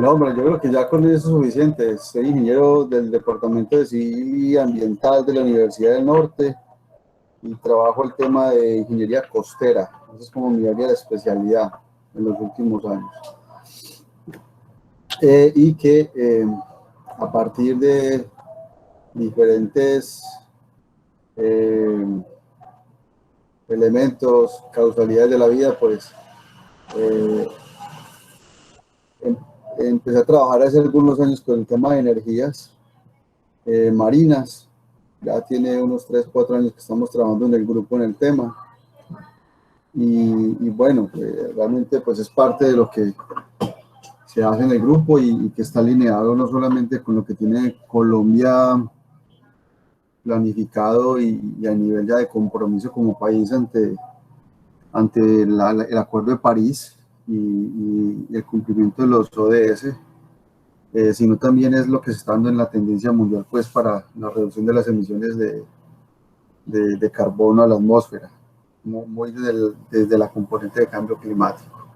Bueno, hombre, yo creo que ya con eso es suficiente. Soy ingeniero del Departamento de Civil y Ambiental de la Universidad del Norte y trabajo el tema de ingeniería costera. Esa es como mi área de especialidad en los últimos años. Y que a partir de diferentes eh, elementos, causalidades de la vida, pues eh, em- empecé a trabajar hace algunos años con el tema de energías marinas. Ya tiene unos 3 4 años que estamos trabajando en el grupo en el tema. Y bueno, realmente pues es parte de lo que se hace en el grupo y que está alineado no solamente con lo que tiene Colombia planificado y a nivel ya de compromiso como país ante el Acuerdo de París y el cumplimiento de los ODS, sino también es lo que se está dando en la tendencia mundial pues para la reducción de las emisiones de carbono a la atmósfera, muy desde la componente de cambio climático,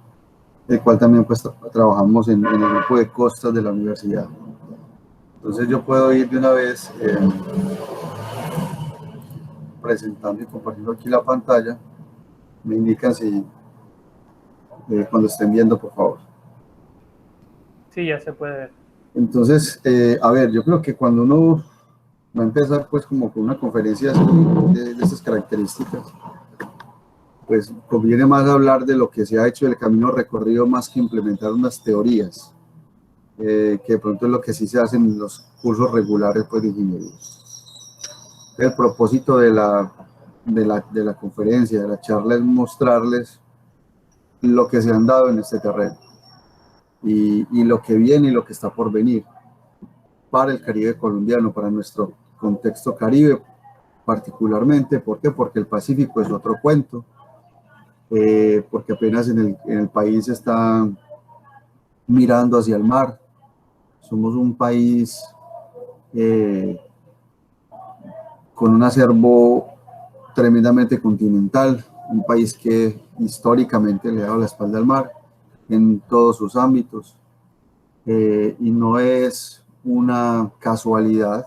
el cual también pues trabajamos en el grupo de costas de la universidad. Entonces yo puedo ir de una vez presentando y compartiendo aquí la pantalla. Me indican si cuando estén viendo, por favor. Sí, ya se puede ver. Entonces, a ver, yo creo que cuando uno va a empezar pues como con una conferencia de estas características, pues conviene más hablar de lo que se ha hecho del camino recorrido más que implementar unas teorías, que de pronto es lo que sí se hace en los cursos regulares pues, de ingeniería. El propósito de la conferencia, de la charla, es mostrarles lo que se han dado en este terreno y lo que viene y lo que está por venir para el Caribe colombiano, para nuestro contexto Caribe particularmente. ¿Por qué? Porque el Pacífico es otro cuento, porque apenas en el país está mirando hacia el mar. Somos un país con un acervo tremendamente continental, un país que históricamente le ha dado la espalda al mar en todos sus ámbitos, y no es una casualidad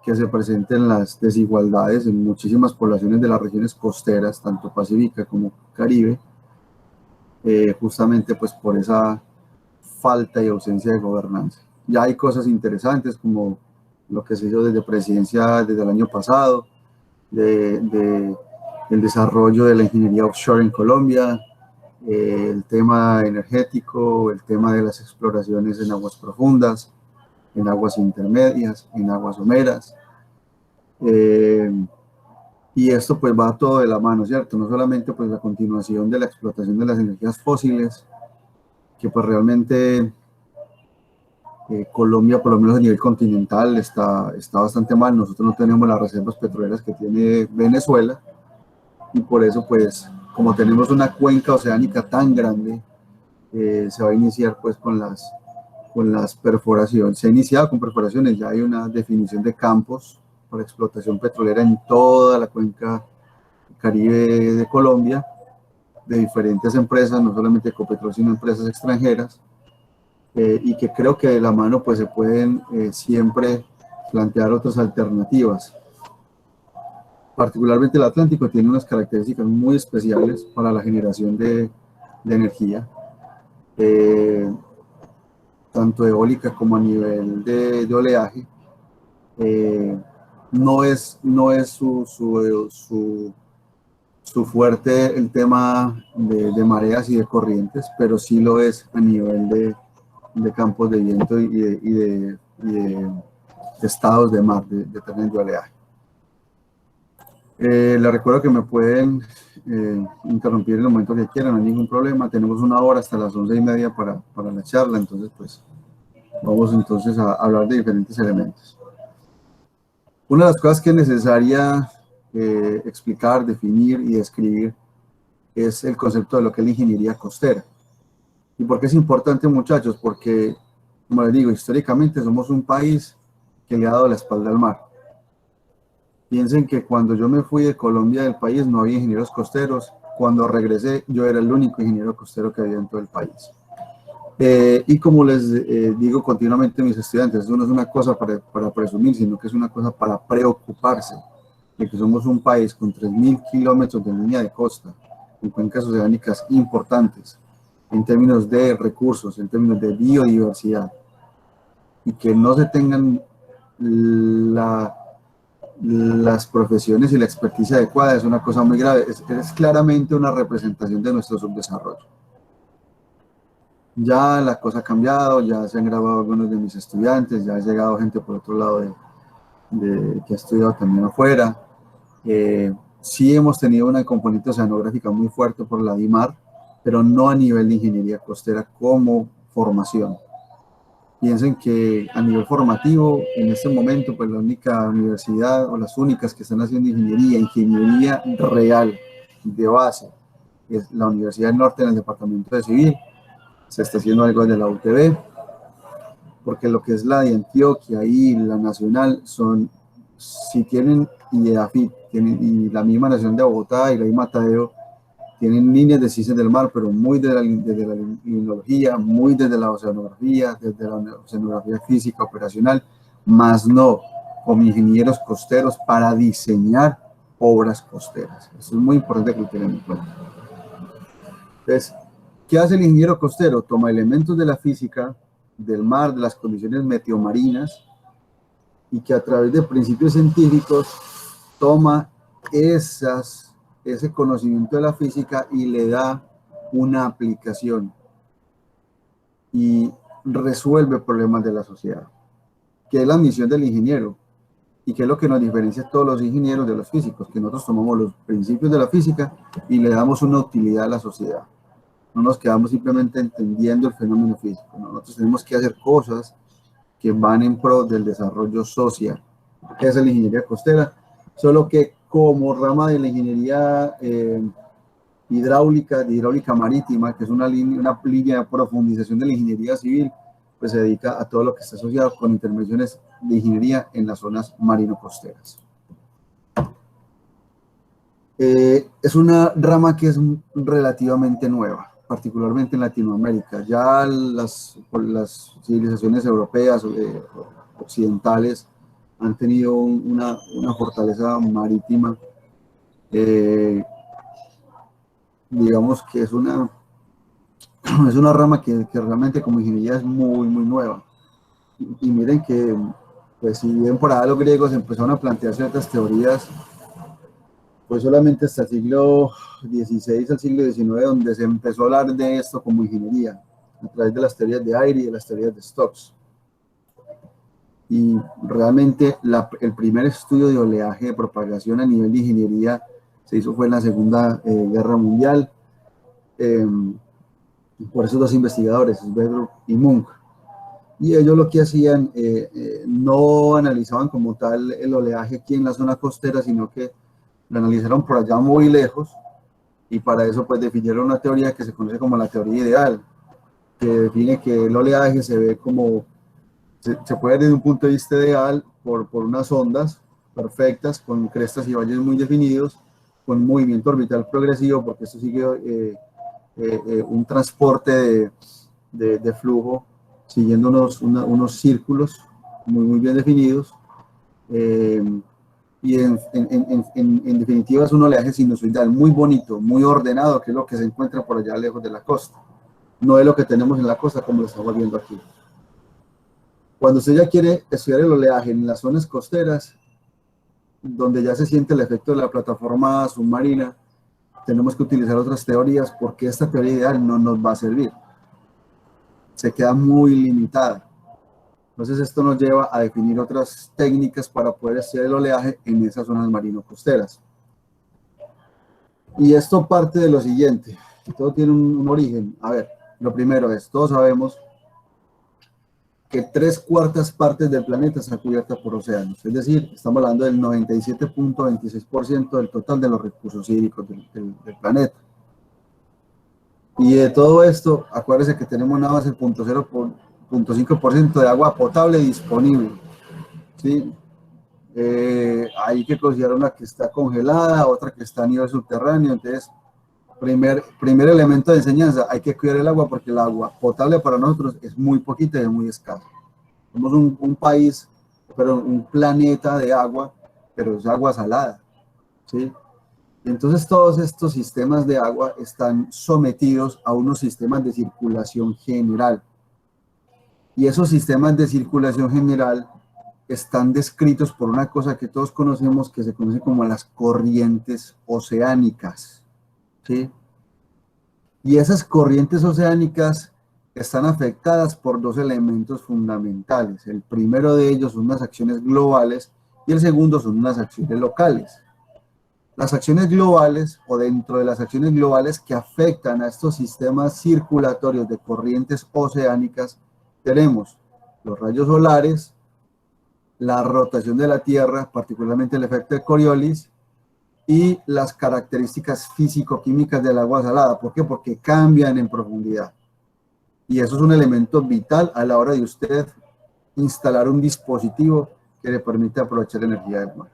que se presenten las desigualdades en muchísimas poblaciones de las regiones costeras, tanto Pacífica como Caribe, justamente pues por esa falta y ausencia de gobernanza. Ya hay cosas interesantes como lo que se hizo desde presidencia desde el año pasado, el desarrollo de la ingeniería offshore en Colombia, el tema energético, el tema de las exploraciones en aguas profundas, en aguas intermedias, en aguas someras. Y esto pues va todo de la mano, ¿cierto? No solamente pues la continuación de la explotación de las energías fósiles, que pues realmente Colombia, por lo menos a nivel continental, está bastante mal. Nosotros no tenemos las reservas petroleras que tiene Venezuela y por eso pues como tenemos una cuenca oceánica tan grande, se va a iniciar pues con las perforaciones. Se ha iniciado con perforaciones, ya hay una definición de campos para explotación petrolera en toda la cuenca Caribe de Colombia, de diferentes empresas, no solamente Ecopetrol, sino empresas extranjeras, y que creo que de la mano pues se pueden siempre plantear otras alternativas. Particularmente el Atlántico tiene unas características muy especiales para la generación de energía, eh, tanto eólica como a nivel de oleaje. No es su fuerte el tema de mareas y de corrientes, pero sí lo es a nivel de campos de viento y de estados de mar, de tren de oleaje. Les recuerdo que me pueden interrumpir en el momento que quieran, no hay ningún problema. Tenemos una hora hasta las 11:30 para la charla, entonces pues vamos entonces a hablar de diferentes elementos. Una de las cosas que es necesaria explicar, definir y describir es el concepto de lo que es la ingeniería costera. ¿Y por qué es importante, muchachos? Porque, como les digo, históricamente somos un país que le ha dado la espalda al mar. Piensen que cuando yo me fui de Colombia del país no había ingenieros costeros. Cuando regresé yo era el único ingeniero costero que había en todo el país. Y como les digo continuamente a mis estudiantes, eso no es una cosa para presumir, sino que es una cosa para preocuparse de que somos un país con 3.000 kilómetros de línea de costa, con cuencas oceánicas importantes, en términos de recursos, en términos de biodiversidad, y que no se tengan las profesiones y la experticia adecuada es una cosa muy grave, es claramente una representación de nuestro subdesarrollo. Ya la cosa ha cambiado, ya se han graduado algunos de mis estudiantes, ya ha llegado gente por otro lado que ha estudiado también afuera. Sí hemos tenido una componente oceanográfica muy fuerte por la DIMAR, pero no a nivel de ingeniería costera como formación. Piensen que a nivel formativo, en este momento, pues la única universidad o las únicas que están haciendo ingeniería real, de base, es la Universidad del Norte en el Departamento de Civil. Se está haciendo algo de la UTB, porque lo que es la de Antioquia y la Nacional son, si tienen, y de AFIT, y la misma Nación de Bogotá y la misma Tadeo, tienen líneas de ciencias del mar, pero muy desde la limnología, muy desde la oceanografía, desde la oceanografía física operacional, más no como ingenieros costeros para diseñar obras costeras. Eso es muy importante que lo tengan en cuenta. Entonces, ¿qué hace el ingeniero costero? Toma elementos de la física, del mar, de las condiciones meteomarinas, y que a través de principios científicos toma ese conocimiento de la física y le da una aplicación y resuelve problemas de la sociedad, que es la misión del ingeniero y que es lo que nos diferencia a todos los ingenieros de los físicos, que nosotros tomamos los principios de la física y le damos una utilidad a la sociedad. No nos quedamos simplemente entendiendo el fenómeno físico, nosotros tenemos que hacer cosas que van en pro del desarrollo social. Esa es la ingeniería costera, solo que como rama de la ingeniería hidráulica, de hidráulica marítima, que es una línea de profundización de la ingeniería civil, pues se dedica a todo lo que está asociado con intervenciones de ingeniería en las zonas marino-costeras. Es una rama que es relativamente nueva, particularmente en Latinoamérica. Ya las civilizaciones europeas occidentales han tenido una fortaleza marítima, digamos que es una rama que realmente como ingeniería es muy nueva. Y miren que, pues si bien por ahí los griegos empezaron a plantear ciertas teorías, pues solamente hasta el siglo XVI al siglo XIX donde se empezó a hablar de esto como ingeniería, a través de las teorías de Airy y de las teorías de Stokes. Y realmente el primer estudio de oleaje de propagación a nivel de ingeniería se hizo fue en la Segunda Guerra Mundial, por esos dos investigadores, Sverdrup y Munk. Y ellos lo que hacían, no analizaban como tal el oleaje aquí en la zona costera, sino que lo analizaron por allá muy lejos, y para eso pues definieron una teoría que se conoce como la teoría ideal, que define que el oleaje se ve como, se puede ver desde un punto de vista ideal por unas ondas perfectas, con crestas y valles muy definidos, con movimiento orbital progresivo, porque esto sigue un transporte de flujo, siguiendo unos círculos muy bien definidos, y en definitiva es un oleaje sinusoidal muy bonito, muy ordenado, que es lo que se encuentra por allá lejos de la costa. No es lo que tenemos en la costa como lo estamos viendo aquí. Cuando usted ya quiere estudiar el oleaje en las zonas costeras, donde ya se siente el efecto de la plataforma submarina, tenemos que utilizar otras teorías porque esta teoría ideal no nos va a servir. Se queda muy limitada. Entonces esto nos lleva a definir otras técnicas para poder estudiar el oleaje en esas zonas marino-costeras. Y esto parte de lo siguiente, todo tiene un origen. A ver, lo primero es, todos sabemos que 3/4 partes del planeta está cubierta por océanos, es decir, estamos hablando del 97.26% del total de los recursos hídricos del planeta. Y de todo esto, acuérdense que tenemos nada más el 0.5% de agua potable disponible, ¿sí? Hay que considerar una que está congelada, otra que está a nivel subterráneo. Entonces primer elemento de enseñanza, hay que cuidar el agua porque el agua potable para nosotros es muy poquita y es muy escasa. Somos un país, pero un planeta de agua, pero es agua salada, ¿sí? Y entonces todos estos sistemas de agua están sometidos a unos sistemas de circulación general. Y esos sistemas de circulación general están descritos por una cosa que todos conocemos que se conoce como las corrientes oceánicas, ¿sí? Y esas corrientes oceánicas están afectadas por dos elementos fundamentales. El primero de ellos son unas acciones globales y el segundo son unas acciones locales. Las acciones globales o dentro de las acciones globales que afectan a estos sistemas circulatorios de corrientes oceánicas tenemos los rayos solares, la rotación de la Tierra, particularmente el efecto de Coriolis, y las características físico-químicas del agua salada. ¿Por qué? Porque cambian en profundidad. Y eso es un elemento vital a la hora de usted instalar un dispositivo que le permite aprovechar energía del mar.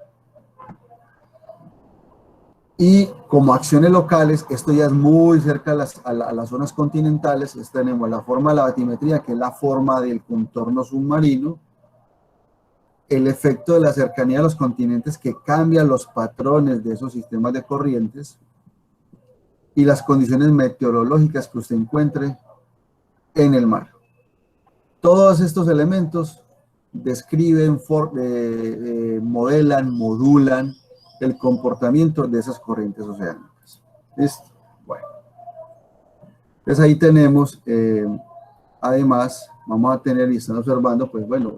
Y como acciones locales, esto ya es muy cerca a las zonas continentales. Tenemos la forma de la batimetría, que es la forma del contorno submarino, el efecto de la cercanía a los continentes que cambia los patrones de esos sistemas de corrientes y las condiciones meteorológicas que usted encuentre en el mar. Todos estos elementos describen, modelan, modulan el comportamiento de esas corrientes oceánicas. ¿Listo? Bueno. Entonces ahí tenemos, además, vamos a tener y están observando, pues bueno,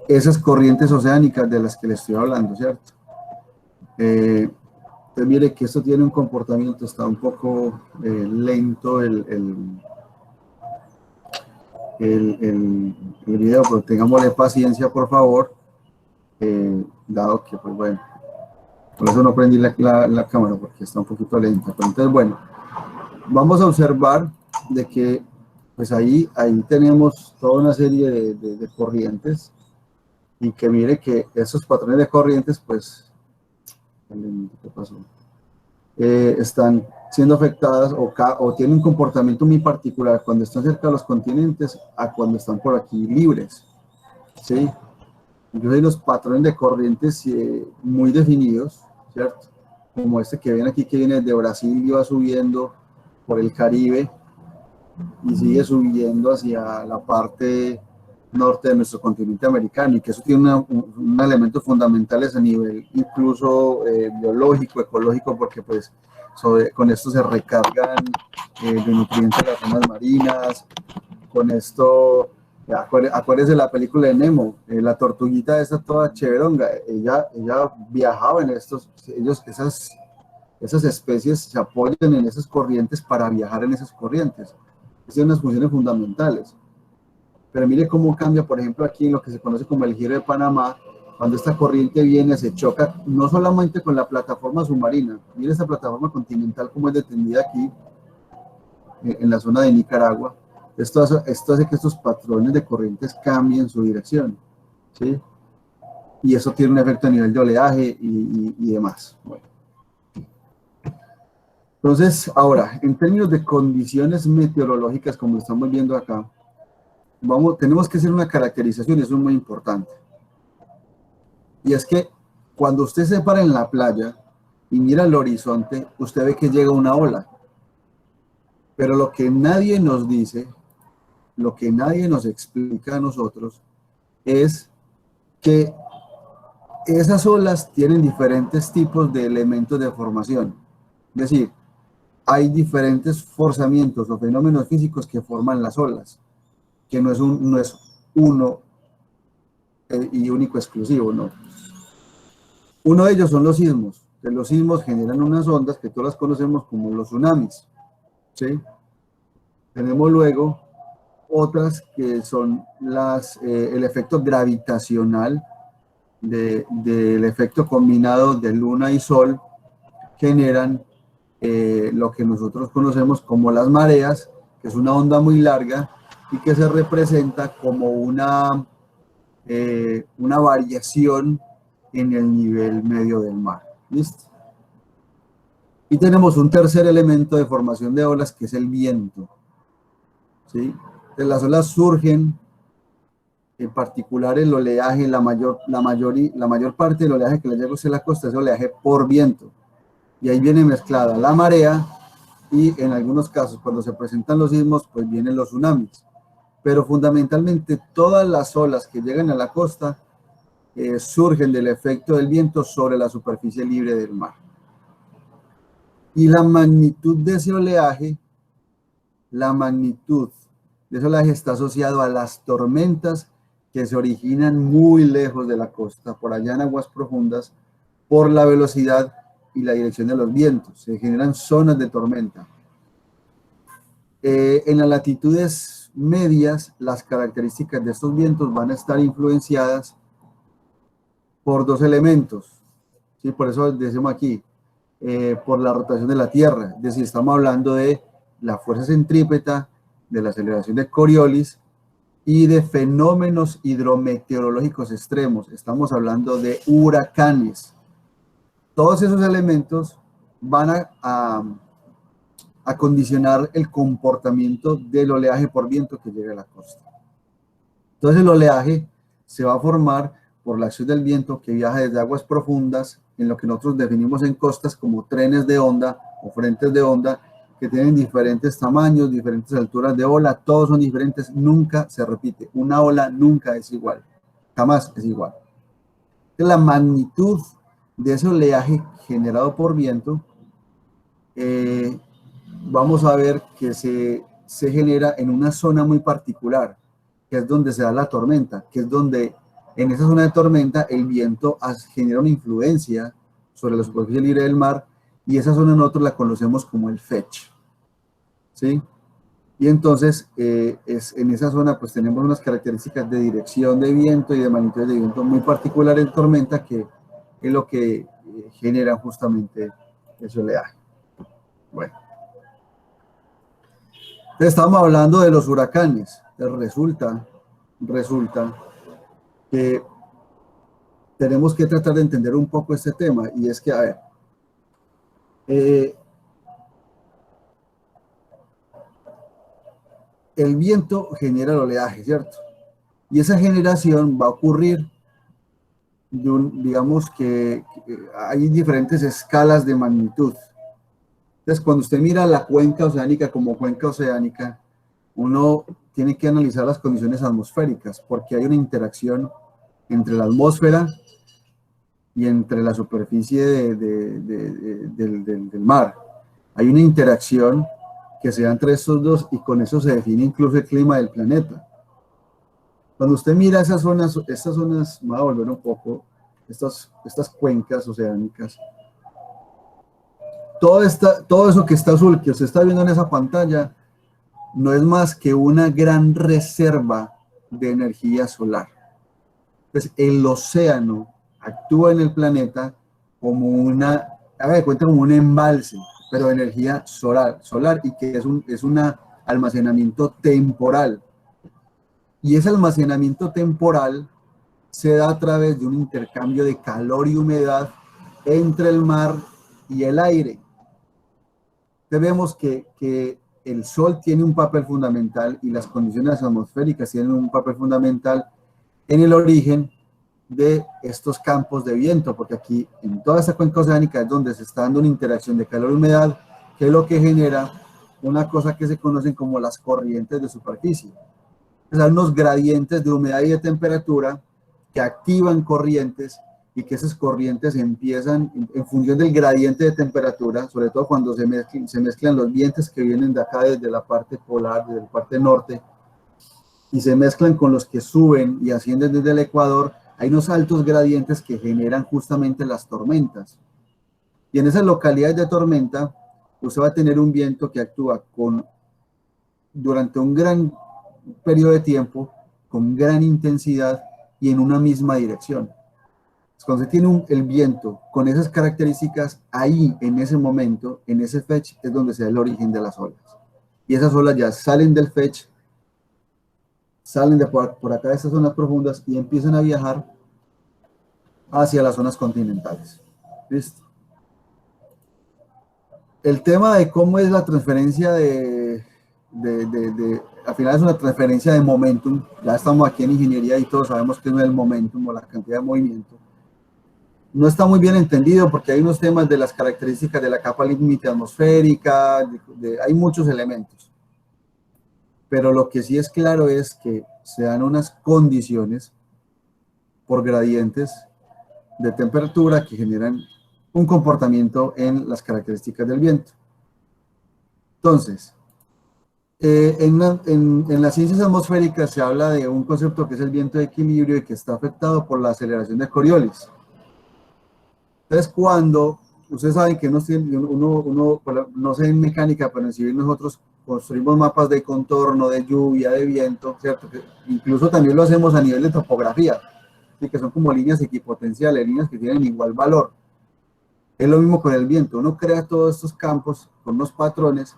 esas corrientes oceánicas de las que les estoy hablando, ¿cierto? Entonces mire que esto tiene un comportamiento, está un poco lento el video, pero tengámosle paciencia, por favor, dado que, pues bueno, por eso no prendí la cámara, porque está un poquito lenta. Pero entonces, bueno, vamos a observar de que, pues ahí tenemos toda una serie de corrientes, y que mire que esos patrones de corrientes, pues, ¿qué pasó? Están siendo afectadas o tienen un comportamiento muy particular cuando están cerca de los continentes a cuando están por aquí libres, ¿sí? Entonces hay los patrones de corrientes muy definidos, ¿cierto? Como este que ven aquí, que viene de Brasil y va subiendo por el Caribe y sigue subiendo hacia la parte norte de nuestro continente americano, y que eso tiene un elementos fundamentales a nivel incluso biológico, ecológico, porque pues con esto se recargan de nutrientes las zonas marinas. Con esto, acuérdense de la película de Nemo, la tortuguita esta toda chéveronga, ella viajaba en esas especies se apoyan en esas corrientes para viajar en esas corrientes. Esas son unas funciones fundamentales. Pero mire cómo cambia, por ejemplo, aquí en lo que se conoce como el Giro de Panamá, cuando esta corriente viene, se choca no solamente con la plataforma submarina, mire esta plataforma continental como es detenida aquí, en la zona de Nicaragua. Esto hace que estos patrones de corrientes cambien su dirección, ¿sí? Y eso tiene un efecto a nivel de oleaje y demás. Bueno. Entonces, ahora, en términos de condiciones meteorológicas, como estamos viendo acá, tenemos que hacer una caracterización, y eso es muy importante. Y es que cuando usted se para en la playa y mira el horizonte, usted ve que llega una ola. Pero lo que nadie nos dice, lo que nadie nos explica a nosotros, es que esas olas tienen diferentes tipos de elementos de formación. Es decir, hay diferentes forzamientos o fenómenos físicos que forman las olas, que no es uno y único exclusivo, ¿no? Uno de ellos son los sismos, que los sismos generan unas ondas que todas las conocemos como los tsunamis, ¿sí? Tenemos luego otras que son el efecto gravitacional del efecto combinado de luna y sol, generan lo que nosotros conocemos como las mareas, que es una onda muy larga y que se representa como una variación en el nivel medio del mar. ¿Listo? Y tenemos un tercer elemento de formación de olas, que es el viento, ¿sí? Entonces, las olas surgen, en particular el oleaje, la mayor parte del oleaje que le llega a la costa es oleaje por viento. Y ahí viene mezclada la marea y en algunos casos, cuando se presentan los sismos, pues vienen los tsunamis. Pero fundamentalmente todas las olas que llegan a la costa surgen del efecto del viento sobre la superficie libre del mar. Y la magnitud de ese oleaje, está asociado a las tormentas que se originan muy lejos de la costa, por allá en aguas profundas, por la velocidad y la dirección de los vientos. Se generan zonas de tormenta. En las latitudes medias, las características de estos vientos van a estar influenciadas por dos elementos, ¿sí? Por eso decimos aquí, por la rotación de la Tierra. Es decir, estamos hablando de la fuerza centrípeta, de la aceleración de Coriolis y de fenómenos hidrometeorológicos extremos. Estamos hablando de huracanes. Todos esos elementos van a condicionar el comportamiento del oleaje por viento que llega a la costa. Entonces el oleaje se va a formar por la acción del viento que viaja desde aguas profundas, en lo que nosotros definimos en costas como trenes de onda o frentes de onda, que tienen diferentes tamaños, diferentes alturas de ola, todos son diferentes, nunca se repite. Una ola nunca es igual, jamás es igual. La magnitud de ese oleaje generado por viento, vamos a ver que se genera en una zona muy particular, que es donde se da la tormenta, que es donde en esa zona de tormenta el viento genera una influencia sobre la superficie libre del mar, y esa zona nosotros la conocemos como el fetch, ¿sí? Y entonces en esa zona pues tenemos unas características de dirección de viento y de magnitud de viento muy particulares en tormenta, que es lo que genera justamente ese oleaje. Bueno. Entonces estamos hablando de los huracanes. Entonces resulta que tenemos que tratar de entender un poco este tema, y es que, a ver, el viento genera el oleaje, ¿cierto? Y esa generación va a ocurrir digamos que hay diferentes escalas de magnitud. Entonces, cuando usted mira la cuenca oceánica como cuenca oceánica, uno tiene que analizar las condiciones atmosféricas, porque hay una interacción entre la atmósfera y entre la superficie del mar. Hay una interacción que se da entre estos dos, y con eso se define incluso el clima del planeta. Cuando usted mira estas zonas, me voy a volver un poco, estas cuencas oceánicas, todo eso que está azul, que usted está viendo en esa pantalla, no es más que una gran reserva de energía solar. Entonces, el océano actúa en el planeta como como un embalse, pero de energía solar, y que es un almacenamiento temporal. Y ese almacenamiento temporal se da a través de un intercambio de calor y humedad entre el mar y el aire. Entonces vemos que el sol tiene un papel fundamental, y las condiciones atmosféricas tienen un papel fundamental en el origen de estos campos de viento, porque aquí en toda esta cuenca oceánica es donde se está dando una interacción de calor y humedad, que es lo que genera una cosa que se conocen como las corrientes de superficie. Hay unos gradientes de humedad y de temperatura que activan corrientes, y que esas corrientes empiezan en función del gradiente de temperatura, sobre todo cuando se mezclan los vientos que vienen de acá desde la parte polar, desde la parte norte, y se mezclan con los que suben y ascienden desde el Ecuador. Hay unos altos gradientes que generan justamente las tormentas. Y en esas localidades de tormenta, usted va a tener un viento que actúa durante un gran periodo de tiempo, con gran intensidad y en una misma dirección. Cuando se tiene el viento con esas características, ahí en ese momento, en ese fetch, es donde se da el origen de las olas. Y esas olas ya salen del fetch, salen de por acá de estas zonas profundas, y empiezan a viajar hacia las zonas continentales. ¿Listo? el tema de cómo es la transferencia al final es una transferencia de momentum. Ya estamos aquí en ingeniería y todos sabemos que no es el momentum o la cantidad de movimiento. No está muy bien entendido porque hay unos temas de las características de la capa límite atmosférica, hay muchos elementos. Pero lo que sí es claro es que se dan unas condiciones por gradientes de temperatura que generan un comportamiento en las características del viento. Entonces, en las ciencias atmosféricas se habla de un concepto que es el viento de equilibrio y que está afectado por la aceleración de Coriolis. Entonces, cuando ustedes saben que no sé en mecánica, pero en civil nosotros construimos mapas de contorno, de lluvia, de viento, ¿cierto? Que incluso también lo hacemos a nivel de topografía, ¿sí? Que son como líneas equipotenciales, líneas que tienen igual valor. Es lo mismo con el viento, uno crea todos estos campos con unos patrones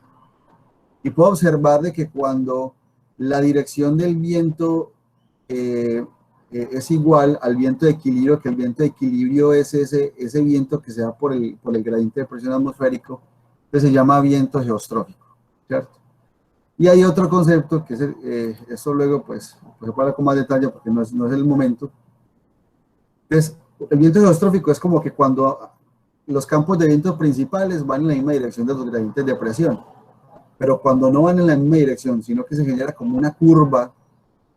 y puedo observar de que cuando la dirección del viento es igual al viento de equilibrio, que el viento de equilibrio es ese viento que se da por el gradiente de presión atmosférico, que se llama viento geostrófico, ¿cierto? Y hay otro concepto que es, eso luego pues se puede hablar con más detalle porque no es el momento. Entonces, el viento geostrófico es como que cuando los campos de viento principales van en la misma dirección de los gradientes de presión, pero cuando no van en la misma dirección, sino que se genera como una curva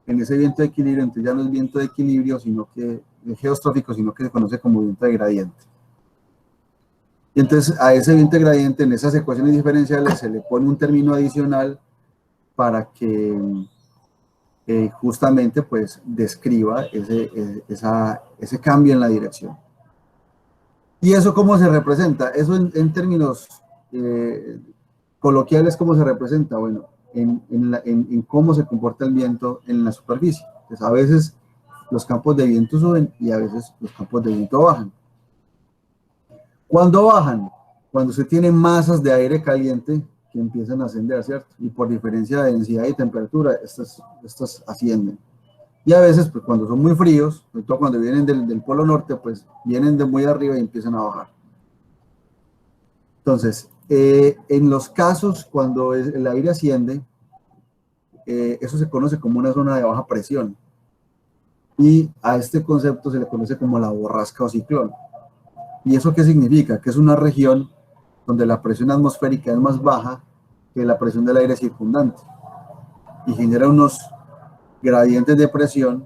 en ese viento de equilibrio, entonces ya no es viento de equilibrio, sino que es geostrófico, sino que se conoce como viento de gradiente. Y entonces a ese viento de gradiente, en esas ecuaciones diferenciales, se le pone un término adicional para que justamente pues describa ese cambio en la dirección. ¿Y eso cómo se representa? Eso en términos coloquiales, ¿cómo se representa? Bueno, en cómo se comporta el viento en la superficie. Pues a veces los campos de viento suben y a veces los campos de viento bajan. ¿Cuándo bajan? Cuando se tienen masas de aire caliente que empiezan a ascender, ¿cierto? Y por diferencia de densidad y temperatura, estas ascienden. Y a veces, pues cuando son muy fríos, sobre todo cuando vienen del polo norte, pues vienen de muy arriba y empiezan a bajar. Entonces, en los casos cuando el aire asciende, eso se conoce como una zona de baja presión. Y a este concepto se le conoce como la borrasca o ciclón. ¿Y eso qué significa? Que es una región donde la presión atmosférica es más baja que la presión del aire circundante. Y genera unos gradientes de presión,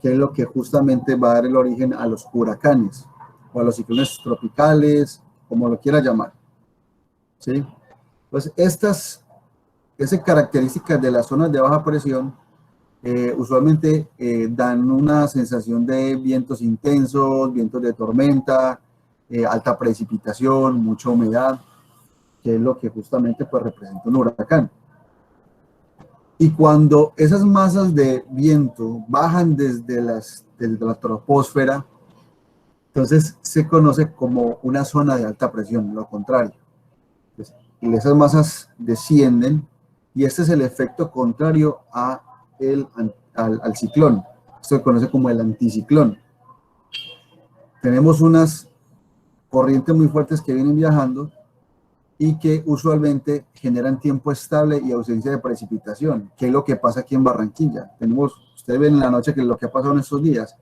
que es lo que justamente va a dar el origen a los huracanes, o a los ciclones tropicales, como lo quiera llamar. ¿Sí? Pues esas características de las zonas de baja presión usualmente dan una sensación de vientos intensos, vientos de tormenta, alta precipitación, mucha humedad, que es lo que justamente pues, representa un huracán. Y cuando esas masas de viento bajan desde la troposfera, entonces se conoce como una zona de alta presión, lo contrario. Entonces, y esas masas descienden y este es el efecto contrario al ciclón. Esto se conoce como el anticiclón. Tenemos unas corrientes muy fuertes que vienen viajando y que usualmente generan tiempo estable y ausencia de precipitación, que es lo que pasa aquí en Barranquilla. Ustedes ven en la noche que lo que ha pasado en estos días,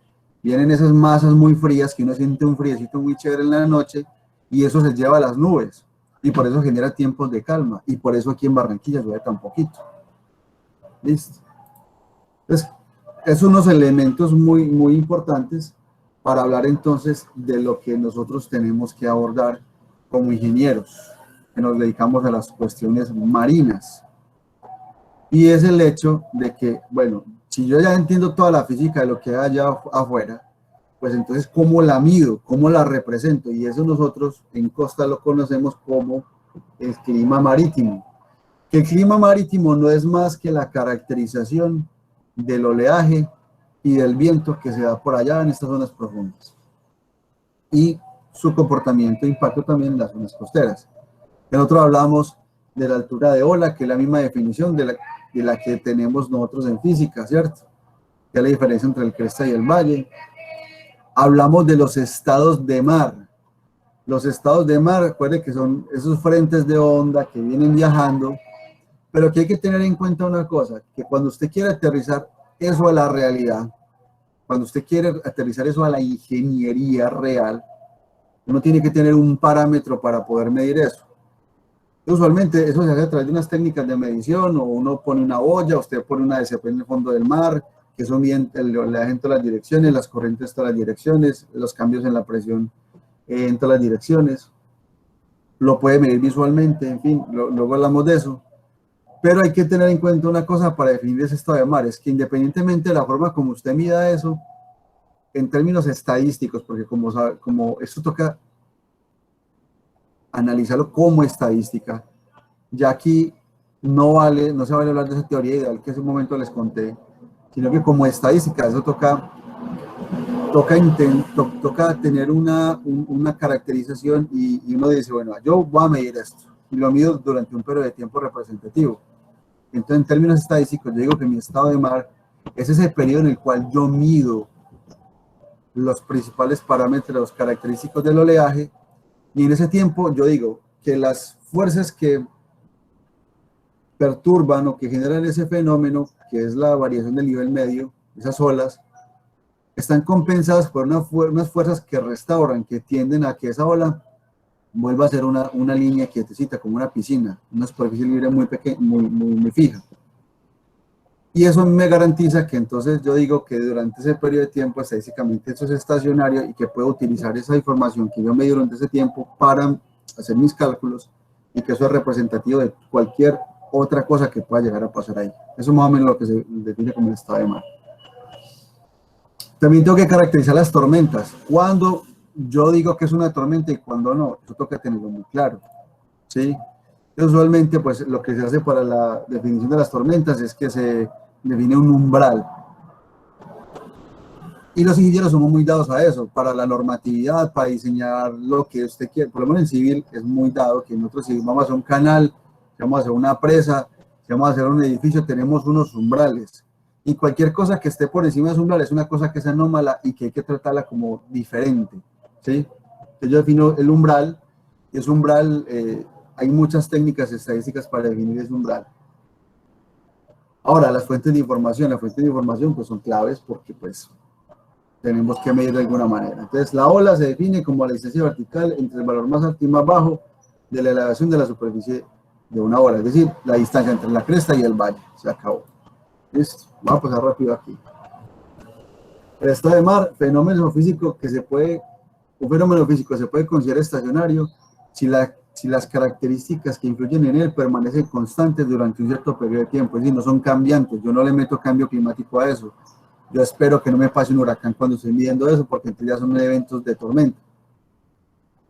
vienen esas masas muy frías que uno siente un friecito muy chévere en la noche y eso se lleva a las nubes y por eso genera tiempos de calma y por eso aquí en Barranquilla llueve tan poquito. ¿Listo? Entonces, es unos elementos muy, muy importantes para hablar entonces de lo que nosotros tenemos que abordar como ingenieros, que nos dedicamos a las cuestiones marinas. Y es el hecho de que, bueno, si yo ya entiendo toda la física de lo que hay allá afuera, pues entonces, ¿cómo la mido? ¿Cómo la represento? Y eso nosotros en Costa lo conocemos como el clima marítimo. Que el clima marítimo no es más que la caracterización del oleaje y del viento que se da por allá en estas zonas profundas. Y su comportamiento e impacto también en las zonas costeras. Nosotros hablamos de la altura de ola, que es la misma definición de la que tenemos nosotros en física, ¿cierto? Que es la diferencia entre el cresta y el valle. Hablamos de los estados de mar, Los estados de mar, recuerde que son esos frentes de onda que vienen viajando, pero que hay que tener en cuenta una cosa, que cuando usted quiere aterrizar eso a la realidad, cuando usted quiere aterrizar eso a la ingeniería real, uno tiene que tener un parámetro para poder medir eso. Usualmente eso se hace a través de unas técnicas de medición, o uno pone una boya, usted pone una DCP en el fondo del mar, que son bien, le da en todas las direcciones, las corrientes en todas las direcciones, los cambios en la presión en todas las direcciones. Lo puede medir visualmente, en fin, luego hablamos de eso. Pero hay que tener en cuenta una cosa para definir ese estado de mar, es que independientemente de la forma como usted mida eso, en términos estadísticos, porque como esto toca analizarlo como estadística, ya aquí no se vale hablar de esa teoría ideal que hace un momento les conté, sino que como estadística eso toca tener una caracterización y uno dice, bueno, yo voy a medir esto y lo mido durante un periodo de tiempo representativo. Entonces, en términos estadísticos, yo digo que mi estado de mar es ese periodo en el cual yo mido los principales parámetros característicos del oleaje, y en ese tiempo yo digo que las fuerzas que perturban o que generan ese fenómeno, que es la variación del nivel medio, esas olas, están compensadas por unas fuerzas que restauran, que tienden a que esa ola vuelva a ser una línea quietecita, como una piscina, una superficie libre muy pequeña, muy fija. Y eso me garantiza que entonces yo digo que durante ese periodo de tiempo estadísticamente eso es estacionario y que puedo utilizar esa información que yo me di durante ese tiempo para hacer mis cálculos, y que eso es representativo de cualquier otra cosa que pueda llegar a pasar ahí. Eso es más o menos lo que se define como el estado de mar. También tengo que caracterizar las tormentas. Cuando yo digo que es una tormenta y cuando no, eso toca tenerlo muy claro, ¿sí? Usualmente, pues lo que se hace para la definición de las tormentas es que se define un umbral. Y los ingenieros somos muy dados a eso, para la normatividad, para diseñar lo que usted quiere. Por lo menos en civil es muy dado que nosotros, si vamos a hacer un canal, si vamos a hacer una presa, si vamos a hacer un edificio, tenemos unos umbrales. Y cualquier cosa que esté por encima de ese umbral es una cosa que es anómala y que hay que tratarla como diferente, ¿sí? Entonces yo defino el umbral, y ese umbral, hay muchas técnicas estadísticas para definir ese umbral. Ahora, las fuentes de información pues son claves porque pues tenemos que medir de alguna manera. Entonces, la ola se define como la distancia vertical entre el valor más alto y más bajo de la elevación de la superficie de una ola, es decir, la distancia entre la cresta y el valle. Se acabó. Listo. Vamos a pasar rápido aquí. El estado de mar, un fenómeno físico se puede considerar estacionario si las características que influyen en él permanecen constantes durante un cierto periodo de tiempo, es decir, no son cambiantes. Yo no le meto cambio climático a eso. Yo espero que no me pase un huracán cuando estoy midiendo eso, porque entonces ya son eventos de tormenta.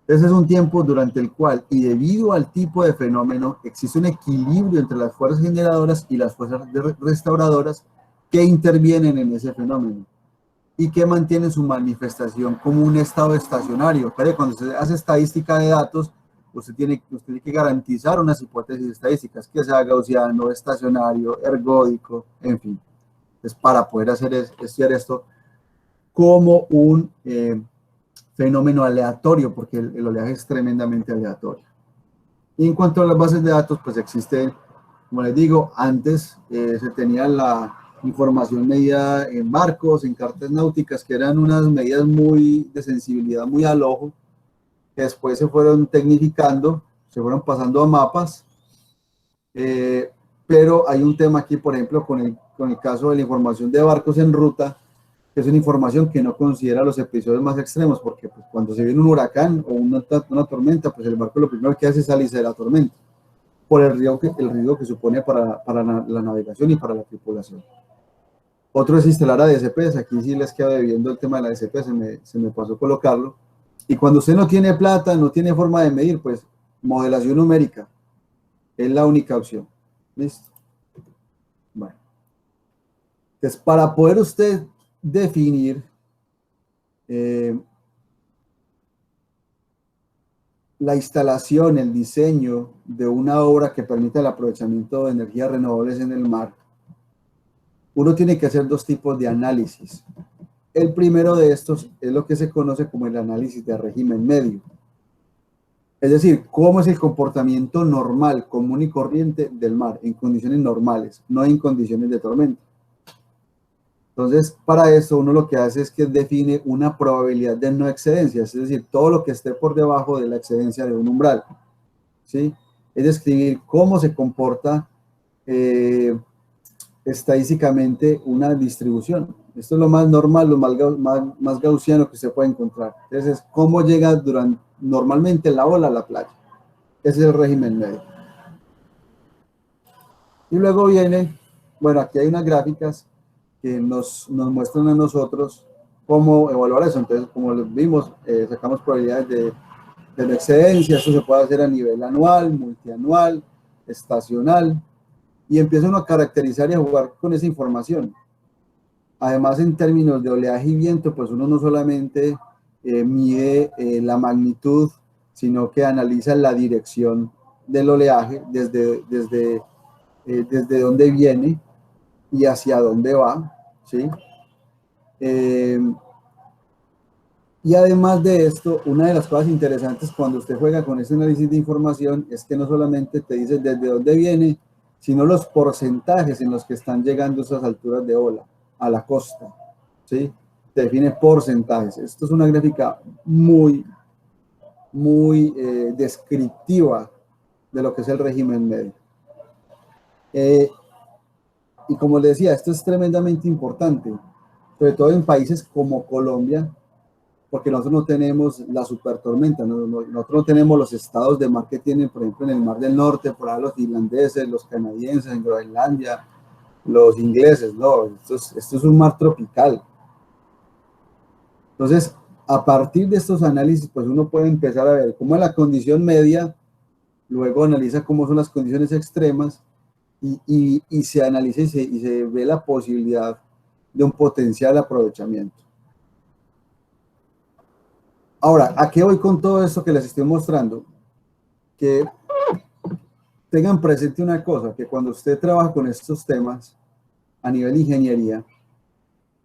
Ese es un tiempo durante el cual, y debido al tipo de fenómeno, existe un equilibrio entre las fuerzas generadoras y las fuerzas restauradoras que intervienen en ese fenómeno y que mantienen su manifestación como un estado estacionario. Pero cuando se hace estadística de datos, usted tiene que garantizar unas hipótesis estadísticas, que sea gaussiano, estacionario, ergódico, en fin. Es para poder estudiar esto como un fenómeno aleatorio, porque el oleaje es tremendamente aleatorio. Y en cuanto a las bases de datos, pues existe, como les digo, antes se tenía la información medida en barcos, en cartas náuticas, que eran unas medidas de sensibilidad muy al ojo, que después se fueron tecnificando, se fueron pasando a mapas, pero hay un tema aquí, por ejemplo, con el caso de la información de barcos en ruta, que es una información que no considera los episodios más extremos, porque pues, cuando se viene un huracán o una tormenta, pues el barco lo primero que hace es salirse de la tormenta, por el riesgo que supone para la navegación y para la tripulación. Otro es instalar ADCPs. Aquí sí les queda debiendo el tema de la ADCP, se me pasó colocarlo. Y cuando usted no tiene plata, no tiene forma de medir, pues modelación numérica es la única opción. ¿Listo? Bueno. Entonces, para poder usted definir la instalación, el diseño de una obra que permita el aprovechamiento de energías renovables en el mar, uno tiene que hacer dos tipos de análisis. El primero de estos es lo que se conoce como el análisis de régimen medio. Es decir, cómo es el comportamiento normal, común y corriente del mar en condiciones normales, no en condiciones de tormenta. Entonces, para eso uno lo que hace es que define una probabilidad de no excedencia, es decir, todo lo que esté por debajo de la excedencia de un umbral, ¿sí? Es describir cómo se comporta estadísticamente una distribución. Esto es lo más normal, lo más gaussiano que se puede encontrar. Entonces, cómo llega normalmente la ola a la playa. Ese es el régimen medio. Y luego viene, bueno, aquí hay unas gráficas que nos muestran a nosotros cómo evaluar eso. Entonces, como lo vimos, sacamos probabilidades de la excedencia. Eso se puede hacer a nivel anual, multianual, estacional, y empieza uno a caracterizar y a jugar con esa información. Además, en términos de oleaje y viento, pues uno no solamente mide la magnitud, sino que analiza la dirección del oleaje desde dónde viene y hacia dónde va, ¿sí? Eh, y además de esto, una de las cosas interesantes cuando usted juega con ese análisis de información es que no solamente te dice desde dónde viene, sino los porcentajes en los que están llegando esas alturas de ola a la costa, ¿sí? Te define porcentajes. Esto es una gráfica muy descriptiva de lo que es el régimen medio. Y como les decía, esto es tremendamente importante, sobre todo en países como Colombia, porque nosotros no tenemos la supertormenta, nosotros no tenemos los estados de mar que tienen, por ejemplo, en el Mar del Norte, por ahí los irlandeses, los canadienses, en Groenlandia, los ingleses, no, esto es un mar tropical. Entonces, a partir de estos análisis, pues uno puede empezar a ver cómo es la condición media, luego analiza cómo son las condiciones extremas y se analiza y se ve la posibilidad de un potencial aprovechamiento. Ahora, ¿a qué voy con todo esto que les estoy mostrando? Que tengan presente una cosa, que cuando usted trabaja con estos temas a nivel de ingeniería,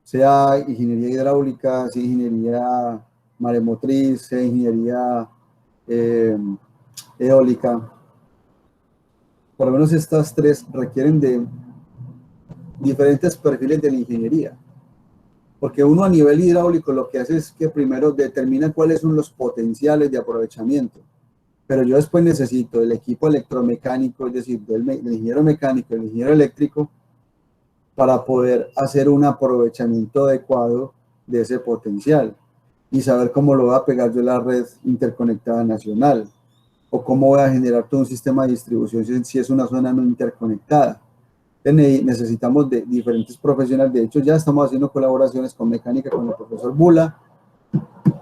sea ingeniería hidráulica, sea ingeniería maremotriz, sea ingeniería eólica, por lo menos estas tres requieren de diferentes perfiles de la ingeniería. Porque uno a nivel hidráulico lo que hace es que primero determina cuáles son los potenciales de aprovechamiento. Pero yo después necesito el equipo electromecánico, es decir, del ingeniero mecánico, del ingeniero eléctrico, para poder hacer un aprovechamiento adecuado de ese potencial y saber cómo lo va a pegar yo a la red interconectada nacional o cómo voy a generar todo un sistema de distribución si es una zona no interconectada. Necesitamos de diferentes profesionales. De hecho, ya estamos haciendo colaboraciones con mecánica con el profesor Bula,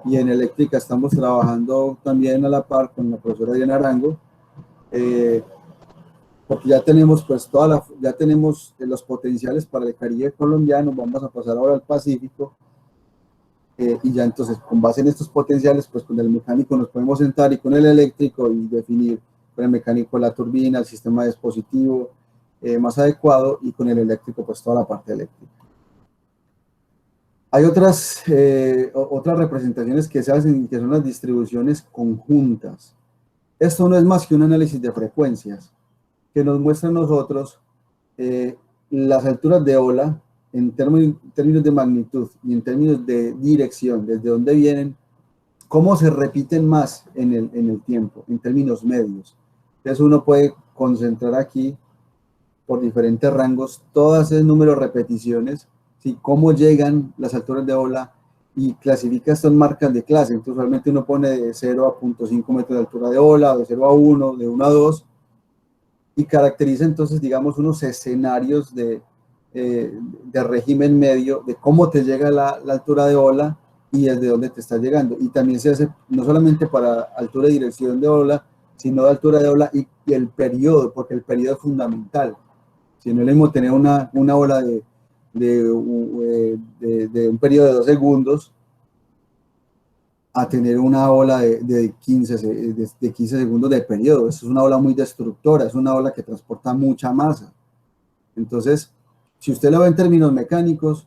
y en eléctrica estamos trabajando también a la par con la profesora Diana Arango, porque ya tenemos pues ya tenemos los potenciales para el Caribe colombiano. Vamos a pasar ahora al Pacífico, y ya entonces con base en estos potenciales, pues con el mecánico nos podemos sentar y con el eléctrico y definir con el mecánico la turbina, el sistema dispositivo más adecuado, y con el eléctrico pues toda la parte eléctrica. Hay otras representaciones que se hacen, que son las distribuciones conjuntas. Esto no es más que un análisis de frecuencias que nos muestra a nosotros las alturas de ola en términos de magnitud y en términos de dirección, desde dónde vienen, cómo se repiten más en el tiempo, en términos medios. Entonces uno puede concentrar aquí por diferentes rangos todas ese número de repeticiones, ¿sí? Cómo llegan las alturas de ola, y clasifica estas marcas de clase. Entonces usualmente uno pone de 0 a 0.5 metros de altura de ola, de 0 a 1, de 1 a 2, y caracteriza entonces, digamos, unos escenarios de régimen medio, de cómo te llega la altura de ola y desde dónde te está llegando. Y también se hace no solamente para altura y dirección de ola, sino de altura de ola y el periodo, porque el periodo es fundamental. Si no es lo mismo tener una ola de un periodo de 2 segundos a tener una ola de 15 segundos de periodo. Eso es una ola muy destructora, es una ola que transporta mucha masa. Entonces, si usted lo ve en términos mecánicos,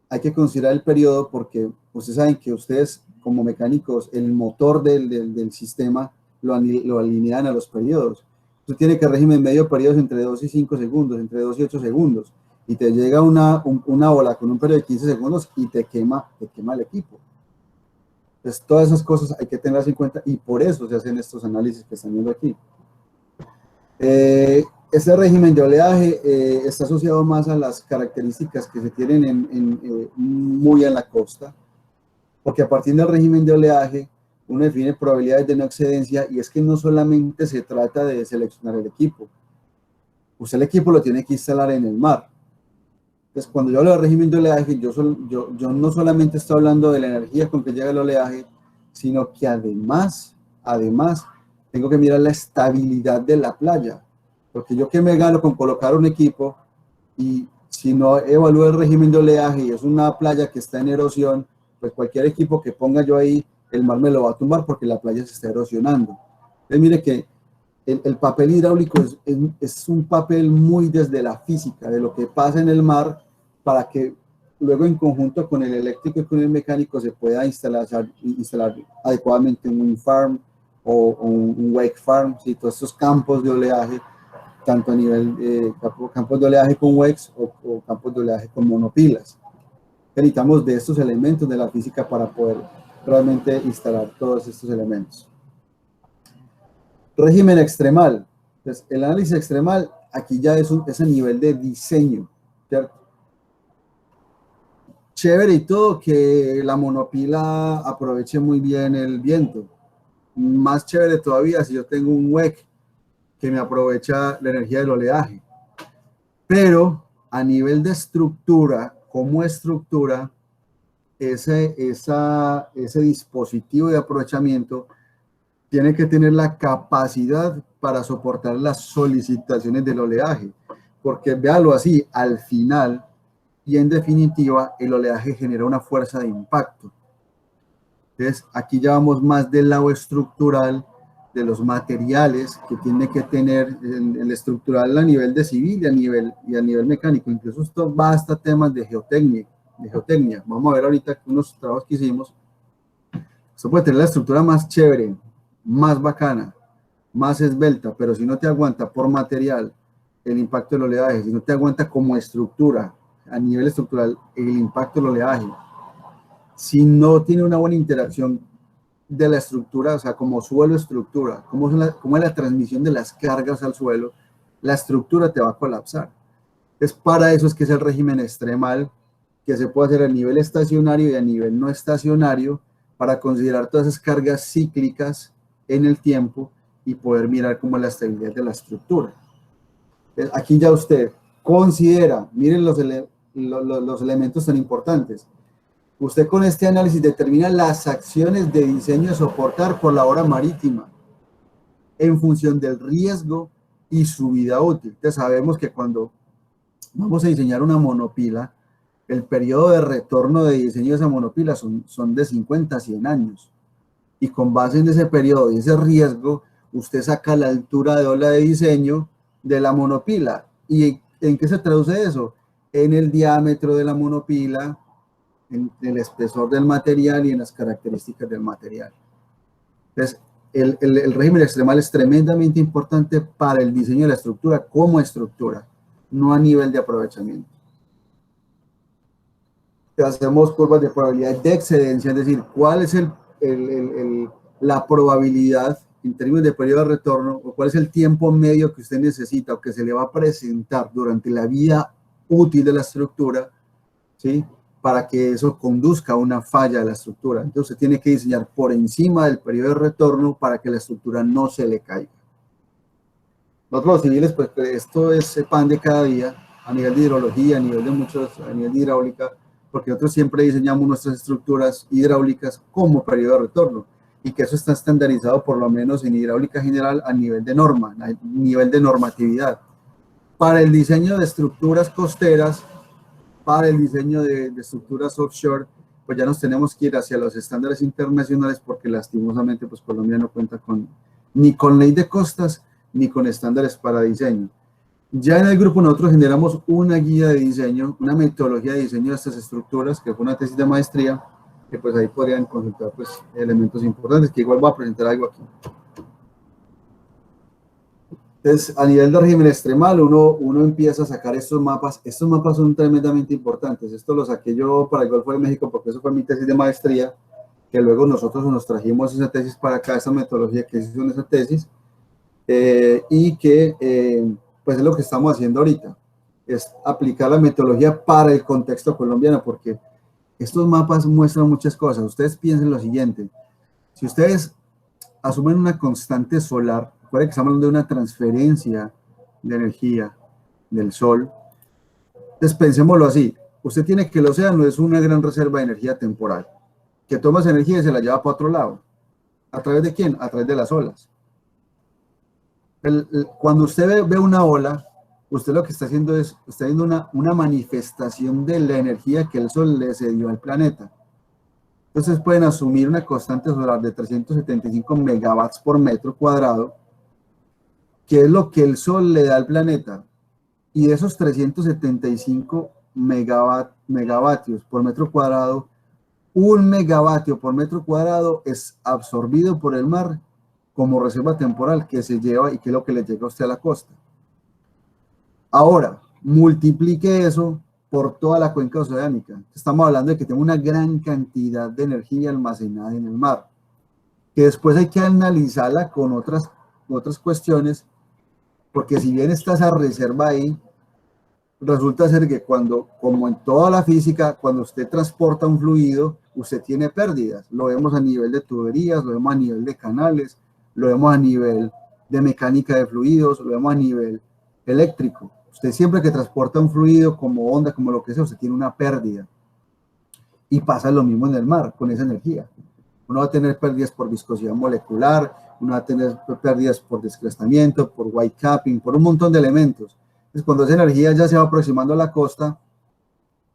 hay que considerar el periodo, porque ustedes saben que ustedes como mecánicos, el motor del sistema lo alinean a los periodos. Usted tiene que régimen medio periodos entre 2 y 5 segundos, entre 2 y 8 segundos, y te llega una ola con un periodo de 15 segundos y te quema el equipo. Entonces, todas esas cosas hay que tenerlas en cuenta y por eso se hacen estos análisis que están viendo aquí. Este régimen de oleaje está asociado más a las características que se tienen muy en la costa, porque a partir del régimen de oleaje uno define probabilidades de no excedencia y es que no solamente se trata de seleccionar el equipo, usted el equipo lo tiene que instalar en el mar. Entonces, cuando yo hablo de régimen de oleaje, yo no solamente estoy hablando de la energía con que llega el oleaje, sino que además, tengo que mirar la estabilidad de la playa. Porque yo que me gano con colocar un equipo y si no evalúo el régimen de oleaje y es una playa que está en erosión, pues cualquier equipo que ponga yo ahí, el mar me lo va a tumbar porque la playa se está erosionando. Entonces, mire que el papel hidráulico es un papel muy desde la física, de lo que pasa en el mar, para que luego en conjunto con el eléctrico y con el mecánico se pueda instalar adecuadamente un wind farm o un wake farm, ¿sí? Todos estos campos de oleaje, tanto a nivel campos de oleaje con wakes o campos de oleaje con monopilas. Necesitamos de estos elementos de la física para poder realmente instalar todos estos elementos. Régimen extremal. Entonces, el análisis extremal aquí ya es a nivel de diseño, ¿cierto? Chévere y todo que la monopila aproveche muy bien el viento. Más chévere todavía si yo tengo un WEC que me aprovecha la energía del oleaje. Pero a nivel de estructura, como estructura, ese dispositivo de aprovechamiento tiene que tener la capacidad para soportar las solicitaciones del oleaje. Porque véalo así, al final y en definitiva, el oleaje genera una fuerza de impacto. Entonces, aquí ya vamos más del lado estructural, de los materiales que tiene que tener el estructural a nivel de civil y a nivel mecánico. Incluso esto va hasta temas de geotecnia. Vamos a ver ahorita unos trabajos que hicimos. Esto puede tener la estructura más chévere, más bacana, más esbelta, pero si no te aguanta por material el impacto del oleaje, si no te aguanta como estructura, a nivel estructural, el impacto del oleaje, si no tiene una buena interacción de la estructura, o sea, como suelo-estructura, cómo es la transmisión de las cargas al suelo, la estructura te va a colapsar. Para eso es que es el régimen extremal, que se puede hacer a nivel estacionario y a nivel no estacionario, para considerar todas esas cargas cíclicas en el tiempo y poder mirar cómo es la estabilidad de la estructura. Aquí ya usted considera, miren los elementos tan importantes. Usted con este análisis determina las acciones de diseño a soportar por la obra marítima en función del riesgo y su vida útil. Entonces sabemos que cuando vamos a diseñar una monopila, el periodo de retorno de diseño de esa monopila son de 50 a 100 años. Y con base en ese periodo y ese riesgo, usted saca la altura de ola de diseño de la monopila. ¿Y en qué se traduce eso? En el diámetro de la monopila, en el espesor del material y en las características del material. Entonces, el régimen extremal es tremendamente importante para el diseño de la estructura como estructura, no a nivel de aprovechamiento. Hacemos curvas de probabilidad de excedencia, es decir, cuál es la probabilidad en términos de periodo de retorno, o cuál es el tiempo medio que usted necesita o que se le va a presentar durante la vida útil de la estructura, ¿sí? Para que eso conduzca a una falla de la estructura. Entonces, usted tiene que diseñar por encima del periodo de retorno para que la estructura no se le caiga. Nosotros los civiles, pues esto es pan de cada día, a nivel de hidrología, a nivel de hidráulica, porque nosotros siempre diseñamos nuestras estructuras hidráulicas como periodo de retorno, y que eso está estandarizado por lo menos en hidráulica general a nivel de norma, a nivel de normatividad. Para el diseño de estructuras costeras, para el diseño de estructuras offshore, pues ya nos tenemos que ir hacia los estándares internacionales, porque lastimosamente pues Colombia no cuenta ni con ley de costas ni con estándares para diseño. Ya en el grupo nosotros generamos una guía de diseño, una metodología de diseño de estas estructuras, que fue una tesis de maestría, que pues ahí podrían consultar pues elementos importantes, que igual voy a presentar algo aquí. Entonces, a nivel de régimen extremal, uno empieza a sacar estos mapas. Estos mapas son tremendamente importantes. Esto lo saqué yo para el Golfo de México porque eso fue mi tesis de maestría, que luego nosotros nos trajimos esa tesis para acá, esa metodología que hizo en esa tesis, y que pues es lo que estamos haciendo ahorita, es aplicar la metodología para el contexto colombiano, porque estos mapas muestran muchas cosas. Ustedes piensen lo siguiente: si ustedes asumen una constante solar, recuerden que estamos hablando de una transferencia de energía del sol, entonces pensémoslo así: usted tiene que el océano es una gran reserva de energía temporal, que toma esa energía y se la lleva para otro lado. ¿A través de quién? A través de las olas. Cuando usted ve una ola, usted lo que está haciendo es, está viendo una manifestación de la energía que el sol le cedió al planeta. Entonces pueden asumir una constante solar de 375 megawatts por metro cuadrado, que es lo que el sol le da al planeta. Y de esos 375 megavatios por metro cuadrado, 1 megavatio por metro cuadrado es absorbido por el mar como reserva temporal que se lleva y que es lo que le llega a usted a la costa. Ahora, multiplique eso por toda la cuenca oceánica. Estamos hablando de que tengo una gran cantidad de energía almacenada en el mar, que después hay que analizarla con otras cuestiones, porque si bien está esa reserva ahí, resulta ser que cuando, como en toda la física, cuando usted transporta un fluido, usted tiene pérdidas. Lo vemos a nivel de tuberías, lo vemos a nivel de canales, lo vemos a nivel de mecánica de fluidos, lo vemos a nivel eléctrico. Usted siempre que transporta un fluido como onda, como lo que sea, usted tiene una pérdida. Y pasa lo mismo en el mar, con esa energía. Uno va a tener pérdidas por viscosidad molecular, uno va a tener pérdidas por descrestamiento, por whitecapping, por un montón de elementos. Entonces, cuando esa energía ya se va aproximando a la costa,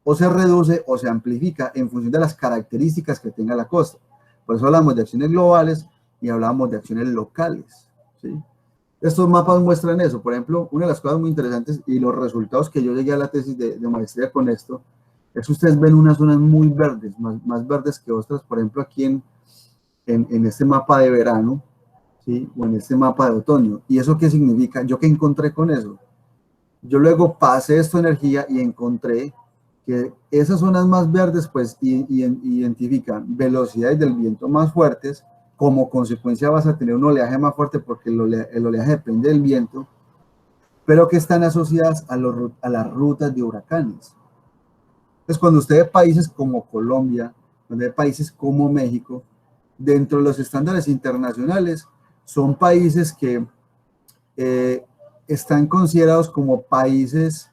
o se reduce o se amplifica en función de las características que tenga la costa. Por eso hablamos de acciones globales y hablamos de acciones locales, ¿sí? Estos mapas muestran eso. Por ejemplo, una de las cosas muy interesantes y los resultados que yo llegué a la tesis de maestría con esto, es que ustedes ven unas zonas muy verdes, más verdes que otras. Por ejemplo, aquí en este mapa de verano, ¿sí? O en este mapa de otoño. ¿Y eso qué significa? ¿Yo qué encontré con eso? Yo luego pasé esta energía y encontré que esas zonas más verdes pues identifican velocidades del viento más fuertes. Como consecuencia vas a tener un oleaje más fuerte porque el oleaje depende del viento, pero que están asociadas a las rutas de huracanes. Entonces, cuando usted ve países como Colombia, cuando ve países como México, dentro de los estándares internacionales, son países que están considerados como países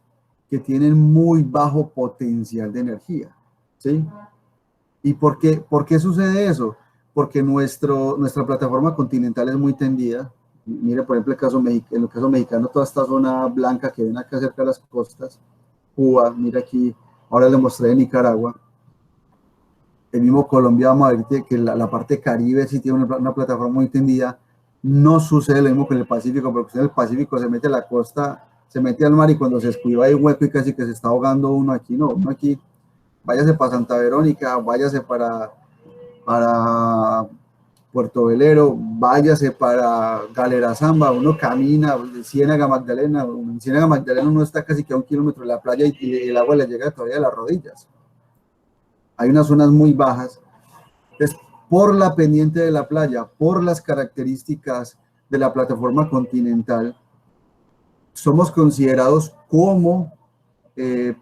que tienen muy bajo potencial de energía, ¿sí? ¿Y por qué sucede eso? Porque nuestra plataforma continental es muy tendida. Mire, por ejemplo, en el caso mexicano, toda esta zona blanca que ven acá cerca de las costas, Cuba, mira aquí, ahora le mostré de Nicaragua. El mismo Colombia, vamos a ver que la parte Caribe sí tiene una plataforma muy tendida. No sucede lo mismo con el Pacífico, porque en el Pacífico se mete a la costa, se mete al mar y cuando se escuiva hay un hueco y casi que se está ahogando uno. Aquí no, uno aquí, váyase para Santa Verónica, váyase para Puerto Velero, váyase para Galera Zamba, uno camina, Ciénaga Magdalena, en Ciénaga Magdalena uno está casi que a 1 kilómetro de la playa y el agua le llega todavía a las rodillas. Hay unas zonas muy bajas. Entonces, por la pendiente de la playa, por las características de la plataforma continental, somos considerados como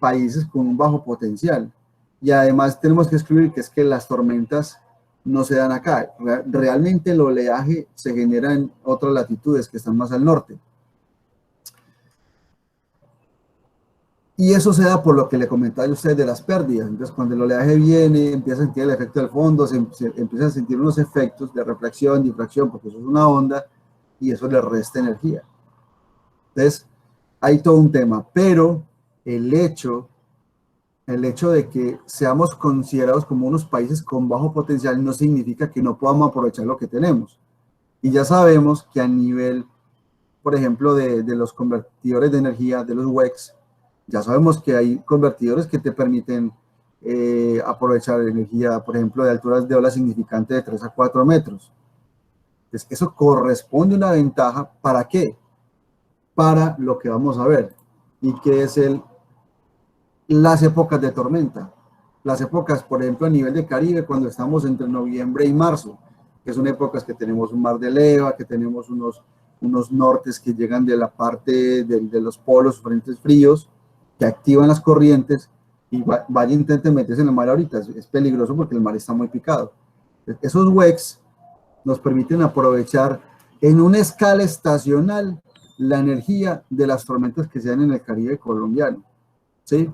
países con un bajo potencial. Y además tenemos que excluir que es que las tormentas no se dan acá. Realmente el oleaje se genera en otras latitudes que están más al norte. Y eso se da por lo que le comentaba a usted de las pérdidas. Entonces, cuando el oleaje viene, empieza a sentir el efecto del fondo, se empieza a sentir unos efectos de refracción, difracción, porque eso es una onda y eso le resta energía. Entonces, hay todo un tema, pero el hecho de que seamos considerados como unos países con bajo potencial no significa que no podamos aprovechar lo que tenemos. Y ya sabemos que a nivel, por ejemplo, de los convertidores de energía, de los WECs, ya sabemos que hay convertidores que te permiten aprovechar energía, por ejemplo, de alturas de ola significante de 3 a 4 metros. Entonces, eso corresponde a una ventaja. ¿Para qué? para lo que vamos a ver, y que es las épocas de tormenta. Las épocas, por ejemplo, a nivel de Caribe, cuando estamos entre noviembre y marzo, que son épocas que tenemos un mar de leva, que tenemos unos nortes que llegan de la parte de los polos, frentes fríos, que activan las corrientes, y vaya, intente meterse en el mar ahorita, es peligroso porque el mar está muy picado. Esos WECs nos permiten aprovechar en una escala estacional la energía de las tormentas que se dan en el Caribe colombiano, ¿sí?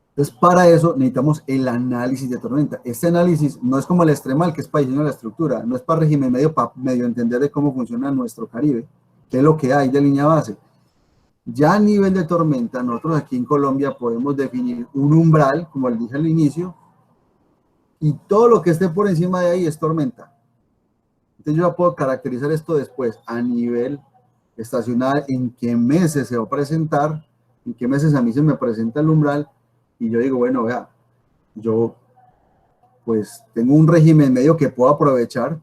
Entonces, para eso necesitamos el análisis de tormenta. Este análisis no es como el extremal, que es para diseño de la estructura, no es para régimen medio, para medio entender de cómo funciona nuestro Caribe, qué es lo que hay de línea base. Ya a nivel de tormenta, nosotros aquí en Colombia podemos definir un umbral, como les dije al inicio, y todo lo que esté por encima de ahí es tormenta. Entonces yo ya puedo caracterizar esto después a nivel estacional, en qué meses se va a presentar, en qué meses a mí se me presenta el umbral, y yo digo, bueno, vea, yo pues tengo un régimen medio que puedo aprovechar,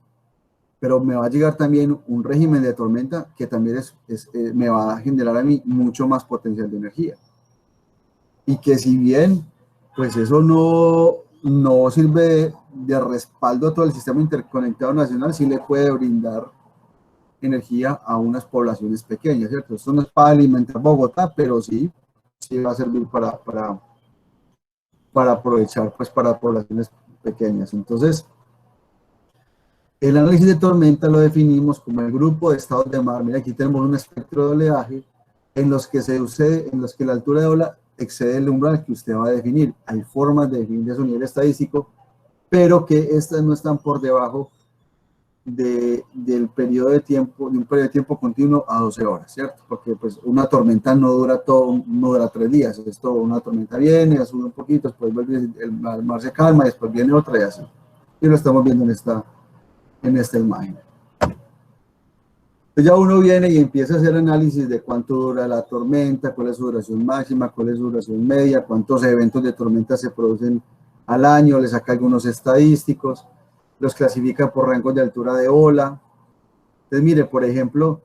pero me va a llegar también un régimen de tormenta que también me va a generar a mí mucho más potencial de energía. Y que si bien, pues eso no sirve de respaldo a todo el sistema interconectado nacional, sí le puede brindar energía a unas poblaciones pequeñas, ¿cierto? Esto no es para alimentar Bogotá, pero sí va a servir para aprovechar, pues, para poblaciones pequeñas. Entonces, el análisis de tormenta lo definimos como el grupo de estados de mar. Mira, aquí tenemos un espectro de oleaje en los que la altura de ola excede el umbral que usted va a definir. Hay formas de definir su nivel estadístico, pero que estas no están por debajo del periodo de tiempo, de un periodo de tiempo continuo a 12 horas, ¿cierto? Porque pues una tormenta no dura 3 días. Esto, una tormenta viene, sube un poquito, después vuelve, el mar se calma, después viene otra y así. Y lo estamos viendo en esta imagen. Entonces ya uno viene y empieza a hacer análisis de cuánto dura la tormenta, cuál es su duración máxima, cuál es su duración media, cuántos eventos de tormenta se producen al año, le saca algunos estadísticos, los clasifica por rangos de altura de ola. Entonces, mire, por ejemplo,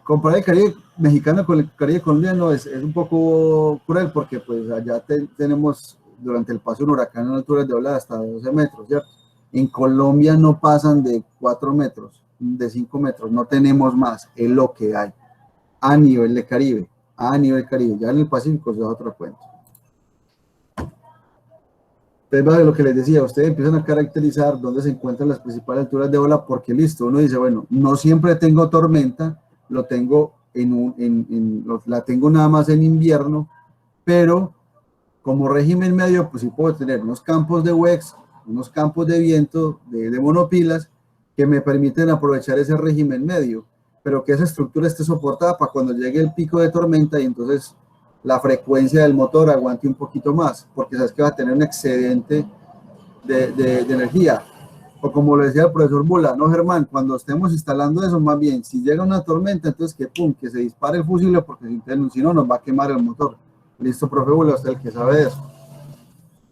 comparar el Caribe mexicano con el Caribe colombiano es un poco cruel porque pues allá tenemos durante el paso de un huracán en alturas de ola hasta 12 metros, ¿cierto? En Colombia no pasan de 4 metros, de 5 metros, no tenemos más, es lo que hay a nivel de Caribe, ya en el Pacífico se da otro cuento. Entonces, lo que les decía, ustedes empiezan a caracterizar dónde se encuentran las principales alturas de ola, porque listo, uno dice, bueno, no siempre tengo tormenta, lo tengo la tengo nada más en invierno, pero como régimen medio, pues sí puedo tener unos campos de WEX, unos campos de viento, de monopilas, que me permiten aprovechar ese régimen medio, pero que esa estructura esté soportada para cuando llegue el pico de tormenta y entonces la frecuencia del motor aguante un poquito más, porque sabes que va a tener un excedente de energía. O como lo decía el profesor Bula, no, Germán, cuando estemos instalando eso, más bien, si llega una tormenta, entonces que se dispare el fusible, porque si no nos va a quemar el motor. Listo, profe Bula, usted el que sabe de eso.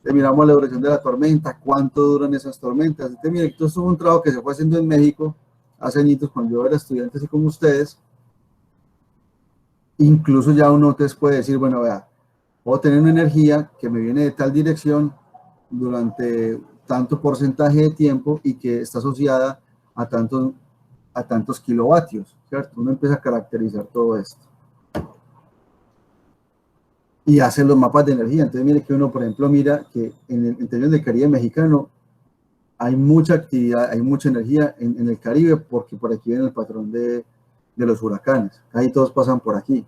Miramos la duración de la tormenta, cuánto duran esas tormentas. Mire, esto es un trabajo que se fue haciendo en México hace añitos cuando yo era estudiante, así como ustedes. Incluso ya uno te puede decir, bueno, vea, puedo tener una energía que me viene de tal dirección durante tanto porcentaje de tiempo y que está asociada a tantos kilovatios, ¿cierto? Uno empieza a caracterizar todo esto. Y hace los mapas de energía. Entonces, mire que uno, por ejemplo, mira que en el interior del Caribe mexicano hay mucha actividad, hay mucha energía en el Caribe, porque por aquí viene el patrón de los huracanes. Casi todos pasan por aquí.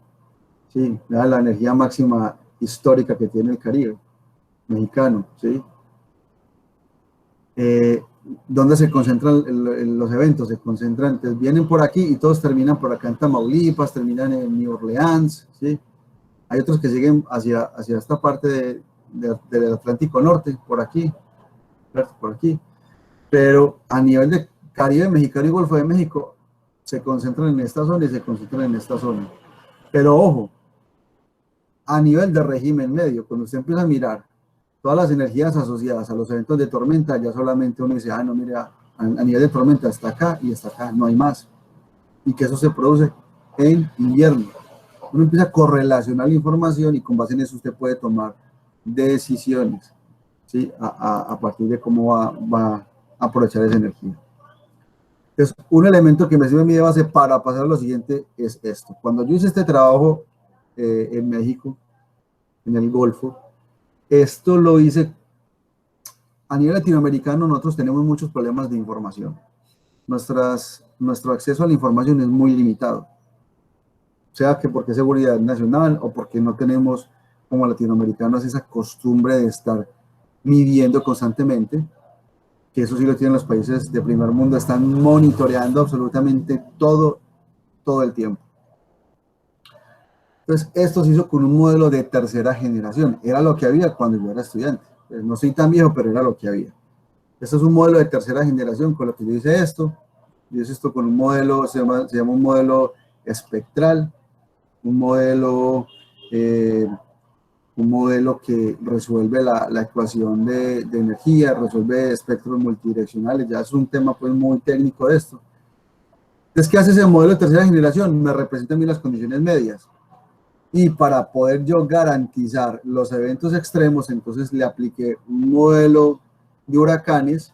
Sí, la energía máxima histórica que tiene el Caribe mexicano, ¿sí? ¿Dónde se concentran los eventos? Se concentran, entonces vienen por aquí y todos terminan por acá en Tamaulipas, terminan en New Orleans, ¿sí? Hay otros que siguen hacia esta parte del Atlántico Norte, por aquí, pero a nivel de Caribe mexicano y Golfo de México, se concentran en esta zona y se concentran en esta zona. Pero ojo, a nivel de régimen medio, cuando usted empieza a mirar todas las energías asociadas a los eventos de tormenta, ya solamente uno dice, mira, a nivel de tormenta está acá y está acá, no hay más. Y que eso se produce en invierno. Uno empieza a correlacionar la información y con base en eso usted puede tomar decisiones, ¿sí? A partir de cómo va a aprovechar esa energía. Entonces, un elemento que me sirve a mí de base para pasar a lo siguiente es esto. Cuando yo hice este trabajo en México, en el Golfo, esto lo hice a nivel latinoamericano. Nosotros tenemos muchos problemas de información. Nuestro acceso a la información es muy limitado, sea que porque es seguridad nacional o porque no tenemos como latinoamericanos esa costumbre de estar midiendo constantemente, que eso sí lo tienen los países de primer mundo, están monitoreando absolutamente todo el tiempo. Entonces, esto se hizo con un modelo de tercera generación. Era lo que había cuando yo era estudiante. Pues no soy tan viejo, pero era lo que había. Esto es un modelo de tercera generación con lo que yo hice esto. Yo hice esto con un modelo, se llama un modelo espectral, un modelo que resuelve la ecuación de energía, resuelve espectros multidireccionales. Ya es un tema pues muy técnico de esto. Entonces, ¿qué hace ese modelo de tercera generación? Me representa a mí las condiciones medias. Y para poder yo garantizar los eventos extremos, entonces le apliqué un modelo de huracanes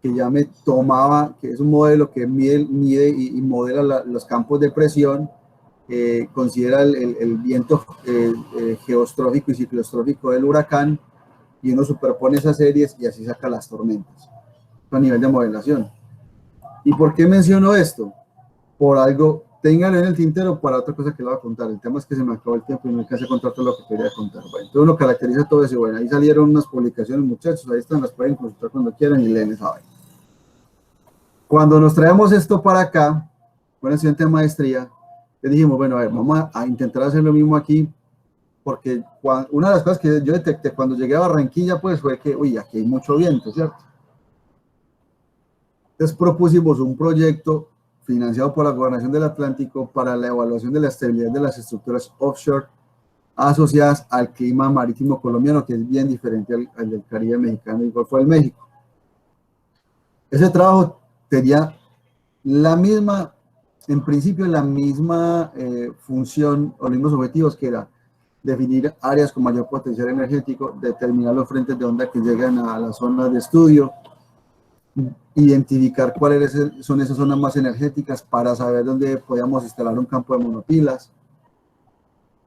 que ya me tomaba, que es un modelo que mide y modela los campos de presión, considera el viento geostrófico y ciclostrófico del huracán, y uno superpone esas series y así saca las tormentas a nivel de modelación. ¿Y por qué menciono esto? Por algo, ténganlo en el tintero para otra cosa que le voy a contar. El tema es que se me acabó el tiempo y no alcancé a contar todo lo que quería contar. Bueno, entonces uno caracteriza todo eso. Bueno, ahí salieron unas publicaciones, muchachos, ahí están, las pueden consultar cuando quieran y leen esa vaina. Cuando nos traemos esto para acá, con el estudiante de maestría, le dijimos, bueno, a ver, vamos a intentar hacer lo mismo aquí, porque una de las cosas que yo detecté cuando llegué a Barranquilla, pues fue que, uy, aquí hay mucho viento, ¿cierto? Entonces propusimos un proyecto financiado por la Gobernación del Atlántico para la evaluación de la estabilidad de las estructuras offshore asociadas al clima marítimo colombiano, que es bien diferente al del Caribe mexicano y Golfo de México. Ese trabajo tenía la misma, en principio, la misma función o los mismos objetivos, que era definir áreas con mayor potencial energético, determinar los frentes de onda que llegan a las zonas de estudio, identificar cuáles son esas zonas más energéticas para saber dónde podíamos instalar un campo de monopilas,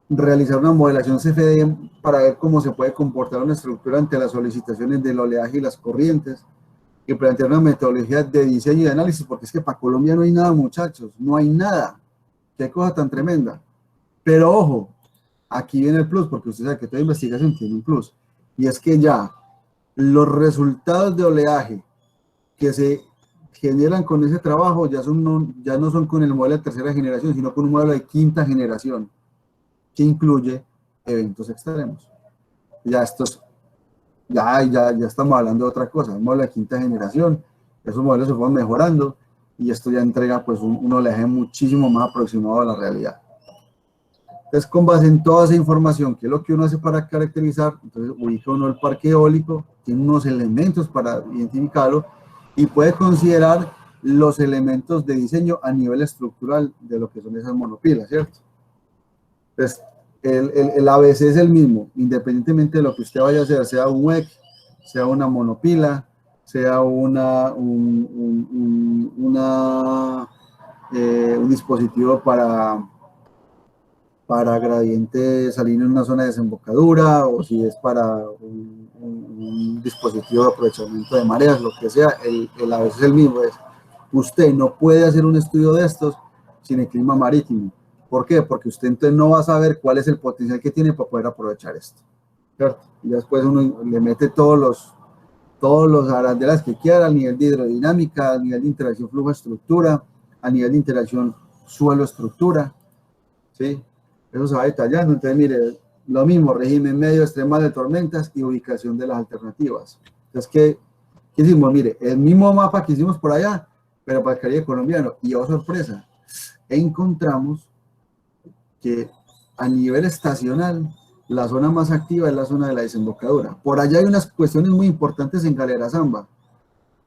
realizar una modelación CFD para ver cómo se puede comportar una estructura ante las solicitaciones del oleaje y las corrientes, y plantear una metodología de diseño y de análisis, porque es que para Colombia no hay nada, muchachos, no hay nada. Qué cosa tan tremenda. Pero ojo, aquí viene el plus, porque usted sabe que toda investigación tiene un plus, y es que ya los resultados de oleaje que se generan con ese trabajo ya no son con el modelo de tercera generación, sino con un modelo de quinta generación, que incluye eventos extremos. Ya estamos hablando de otra cosa, un modelo de quinta generación. Esos modelos se fueron mejorando y esto ya entrega pues un oleaje muchísimo más aproximado a la realidad. Entonces, con base en toda esa información, que es lo que uno hace para caracterizar, entonces ubica uno el parque eólico, tiene unos elementos para identificarlo y puede considerar los elementos de diseño a nivel estructural de lo que son esas monopilas, ¿cierto? Entonces, el ABC es el mismo, independientemente de lo que usted vaya a hacer, sea un WEC, sea una monopila, sea un dispositivo para gradiente salino en una zona de desembocadura, o si es para un dispositivo de aprovechamiento de mareas, lo que sea, a veces el mismo es, usted no puede hacer un estudio de estos sin el clima marítimo. ¿Por qué? Porque usted entonces no va a saber cuál es el potencial que tiene para poder aprovechar esto, ¿cierto? Y después uno le mete todos los arandelas que quiera, al nivel de hidrodinámica, al nivel de interacción flujo-estructura, a nivel de interacción suelo-estructura, ¿sí? Eso se va detallando. Entonces, mire, lo mismo, régimen medio extremo de tormentas y ubicación de las alternativas. Entonces, ¿qué hicimos? Mire, el mismo mapa que hicimos por allá, pero para el Caribe colombiano. Y oh, sorpresa, encontramos que a nivel estacional, la zona más activa es la zona de la desembocadura. Por allá hay unas cuestiones muy importantes en Galera Zamba,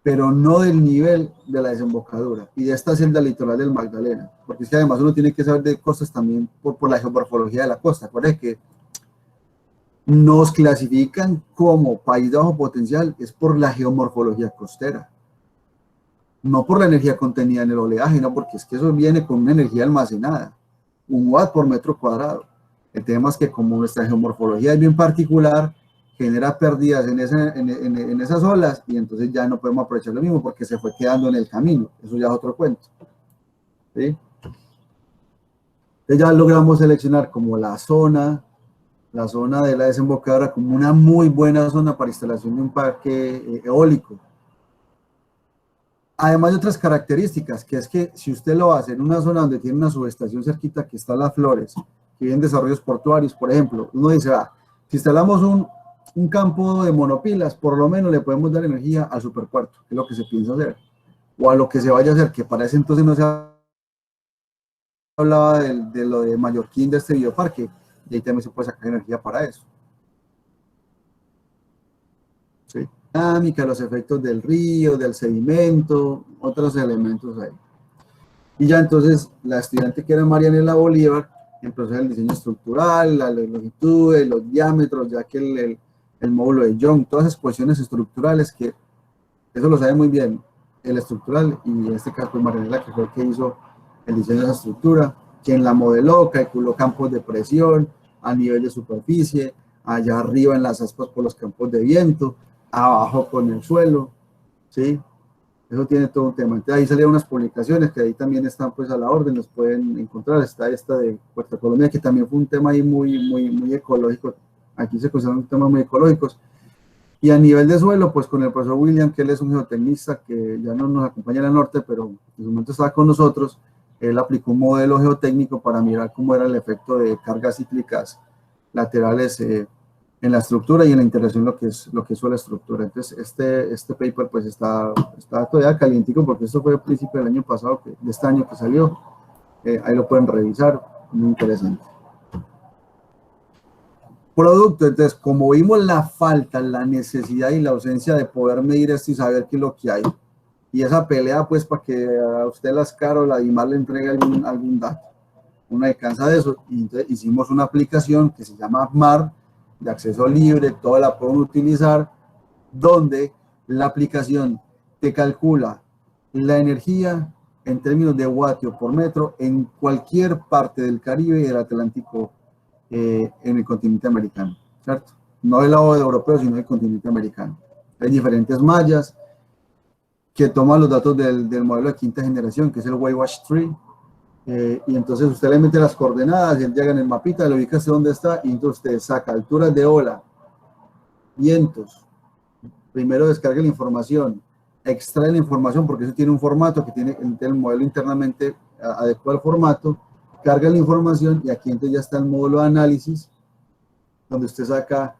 pero no del nivel de la desembocadura y de esta celda litoral del Magdalena, porque es que además uno tiene que saber de costas también por la geomorfología de la costa. Acuérdense que nos clasifican como país de bajo potencial es por la geomorfología costera, no por la energía contenida en el oleaje, no, porque es que eso viene con una energía almacenada, 1 watt por metro cuadrado. El tema es que como nuestra geomorfología es bien particular, genera pérdidas en esas olas y entonces ya no podemos aprovechar lo mismo porque se fue quedando en el camino. Eso ya es otro cuento. ¿Sí? Entonces ya logramos seleccionar como la zona de la desembocadura como una muy buena zona para instalación de un parque eólico. Además de otras características, que es que si usted lo hace en una zona donde tiene una subestación cerquita que está Las Flores, que vienen desarrollos portuarios, por ejemplo, uno dice, si instalamos un campo de monopilas, por lo menos le podemos dar energía al superpuerto, que es lo que se piensa hacer, o a lo que se vaya a hacer, que para ese entonces no se hablaba de lo de Mallorquín, de este bioparque, y ahí también se puede sacar energía para eso. ¿Sí? Dinámica, los efectos del río, del sedimento, otros elementos ahí. Y ya entonces la estudiante que era Marianela Bolívar empezó el diseño estructural, las longitudes, los diámetros, ya que el módulo de Young, todas esas cuestiones estructurales que eso lo sabe muy bien el estructural, y en este caso Marianela, que fue el que hizo el diseño de esa estructura, quien la modeló, calculó campos de presión a nivel de superficie, allá arriba en las aspas por los campos de viento, abajo con el suelo, ¿sí? Eso tiene todo un tema. Entonces ahí salieron unas publicaciones que ahí también están pues a la orden, los pueden encontrar. Está esta de Puerto Colombia, que también fue un tema ahí muy ecológico. Aquí se consideran temas muy ecológicos. Y a nivel de suelo, pues con el profesor William, que él es un geotecnista que ya no nos acompaña en el norte, pero en su momento estaba con nosotros, él aplicó un modelo geotécnico para mirar cómo era el efecto de cargas cíclicas laterales en la estructura y en la interacción lo que es la estructura. Entonces este paper pues está todavía calientico porque esto fue a principio del año pasado, de este año que salió. Ahí lo pueden revisar, muy interesante. Producto, entonces como vimos la falta, la necesidad y la ausencia de poder medir esto y saber qué es lo que hay, y esa pelea pues para que a usted las caro, la DIMAR le entregue algún dato, uno alcanza de eso, y entonces hicimos una aplicación que se llama MAR, de acceso libre, toda la pueden utilizar, donde la aplicación te calcula la energía en términos de vatio por metro en cualquier parte del Caribe y del Atlántico en el continente americano, ¿cierto? No del lado europeo, sino del continente americano. Hay diferentes mallas que toman los datos del modelo de quinta generación, que es el Wabash Tree, y entonces usted le mete las coordenadas y él llega en el mapita, le ubica hasta dónde está, y entonces usted saca alturas de ola, vientos, primero descarga la información, extrae la información porque eso tiene un formato que tiene el modelo internamente adecua al formato, carga la información y aquí entonces ya está el módulo de análisis donde usted saca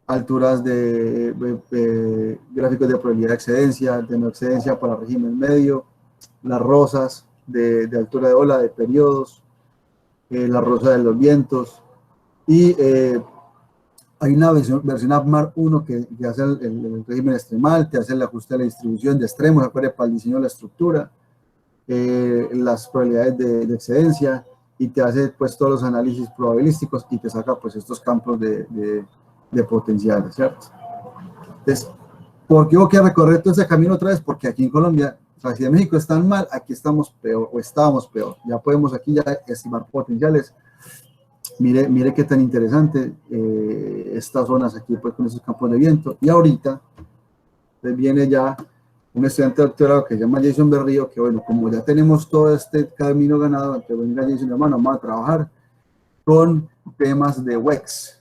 alturas de gráficos de probabilidad de excedencia, de no excedencia para régimen medio, las rosas de altura de ola, de periodos, la rosa de los vientos, y hay una versión AppMar 1 que hace el régimen extremal, te hace el ajuste de la distribución de extremos, acuérdate, para el diseño de la estructura, las probabilidades de excedencia, y te hace pues todos los análisis probabilísticos y te saca pues estos campos de potenciales, ¿cierto? Entonces, ¿por qué hubo que recorrer todo ese camino otra vez? Porque aquí en Colombia, o sea, si en México están mal, aquí estamos peor, o estábamos peor. Ya podemos aquí ya estimar potenciales. Mire qué tan interesante estas zonas aquí pues con esos campos de viento. Y ahorita viene ya un estudiante de doctorado que se llama Jason Berrío, que bueno, como ya tenemos todo este camino ganado, que venga Jason, hermano, vamos a trabajar con temas de WEX,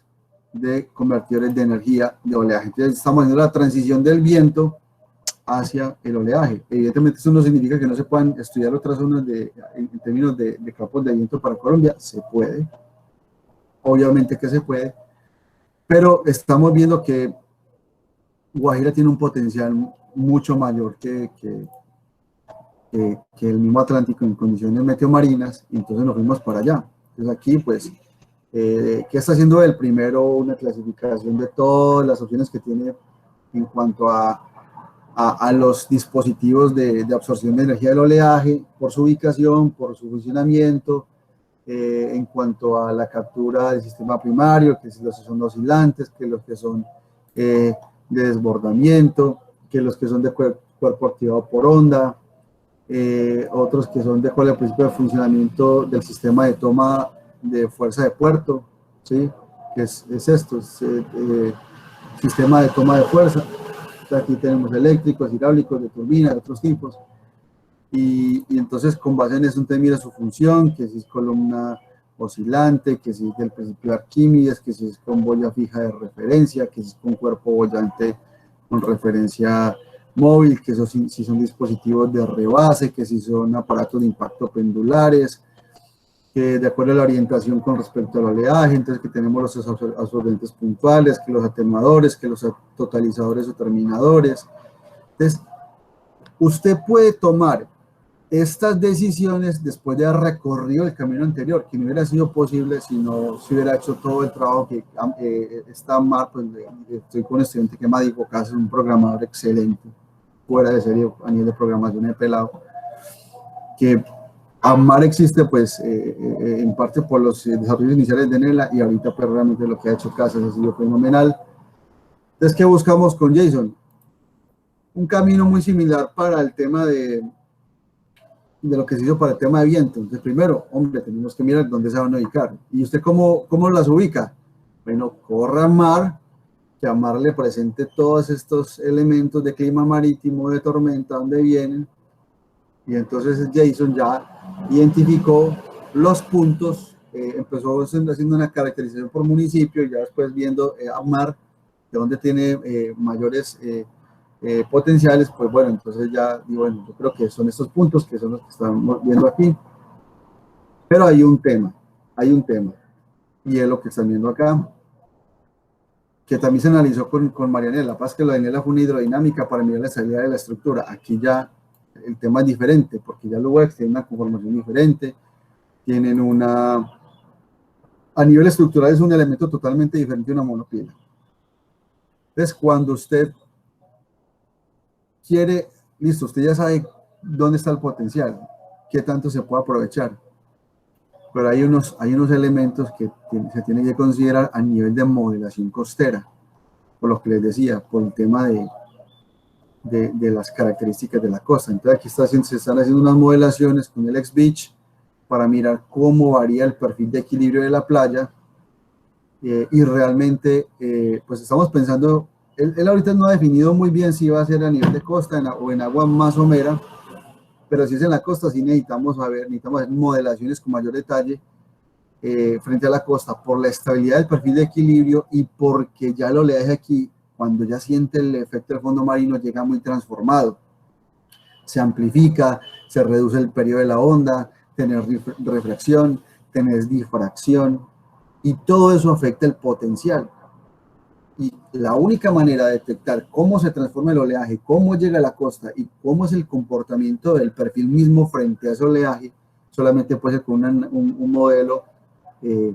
de convertidores de energía de oleaje. Entonces estamos haciendo la transición del viento hacia el oleaje. Evidentemente eso no significa que no se puedan estudiar otras zonas en términos de campos de viento para Colombia. Se puede, obviamente que se puede, pero estamos viendo que Guajira tiene un potencial mucho mayor que el mismo Atlántico en condiciones meteomarinas, y entonces nos fuimos para allá. Entonces aquí pues ¿qué está haciendo él? Primero una clasificación de todas las opciones que tiene en cuanto a a los dispositivos de absorción de energía del oleaje por su ubicación, por su funcionamiento, en cuanto a la captura del sistema primario, que los que son oscilantes, que los que son de desbordamiento, que los que son de cuerpo activado por onda, otros que son de cuál es el principio de funcionamiento del sistema de toma de fuerza de puerto, ¿sí? Que es esto, sistema de toma de fuerza. Aquí tenemos eléctricos, hidráulicos, de turbina, de otros tipos. Y entonces con base en eso usted mira su función, que si es columna oscilante, que si es del principio de Arquímedes, que si es con boya fija de referencia, que si es con cuerpo boyante con referencia móvil, que eso, si son dispositivos de rebase, que si son aparatos de impacto pendulares, que de acuerdo a la orientación con respecto al oleaje, entonces que tenemos los absorbentes puntuales, que los atenuadores, que los totalizadores o terminadores. Entonces, usted puede tomar estas decisiones después de haber recorrido el camino anterior, que no hubiera sido posible si no se hubiera hecho todo el trabajo que está Ammar, pues estoy con un estudiante que me dijo que es un programador excelente, fuera de serie a nivel de programación de pelado, que Ammar existe pues en parte por los desarrollos iniciales de Nela y ahorita pues realmente lo que ha hecho Casas ha sido fenomenal. Entonces, ¿qué buscamos con JSON? Un camino muy similar para el tema de lo que se hizo para el tema de viento. Entonces, primero, hombre, tenemos que mirar dónde se van a ubicar. ¿Y usted cómo las ubica? Bueno, corra a Ammar, que Ammar le presente todos estos elementos de clima marítimo, de tormenta, dónde vienen, y entonces JSON ya identificó los puntos, empezó haciendo una caracterización por municipio, y ya después viendo Ammar, de dónde tiene mayores potenciales, pues bueno, entonces ya, y bueno, yo creo que son estos puntos que son los que estamos viendo aquí. Pero hay un tema, y es lo que están viendo acá, que también se analizó con Marianela. Pasa que la de Nela fue una hidrodinámica para mirar la estabilidad de la estructura. Aquí ya el tema es diferente, porque ya los WEX tienen una conformación diferente, tienen a nivel estructural es un elemento totalmente diferente de una monopila. Entonces, cuando usted quiere, listo, usted ya sabe dónde está el potencial, qué tanto se puede aprovechar, pero hay unos elementos que se tienen que considerar a nivel de modelación costera, por lo que les decía, por el tema de las características de la costa. Entonces aquí se están haciendo unas modelaciones con el XBeach para mirar cómo varía el perfil de equilibrio de la playa, y realmente pues estamos pensando, él ahorita no ha definido muy bien si va a ser a nivel de costa o en agua más somera, pero si es en la costa sí necesitamos hacer modelaciones con mayor detalle frente a la costa por la estabilidad del perfil de equilibrio y porque ya el oleaje aquí, cuando ya siente el efecto del fondo marino, llega muy transformado, se amplifica, se reduce el periodo de la onda, tenés refracción, tenés difracción, y todo eso afecta el potencial. Y la única manera de detectar cómo se transforma el oleaje, cómo llega a la costa y cómo es el comportamiento del perfil mismo frente a ese oleaje, solamente puede ser con un modelo de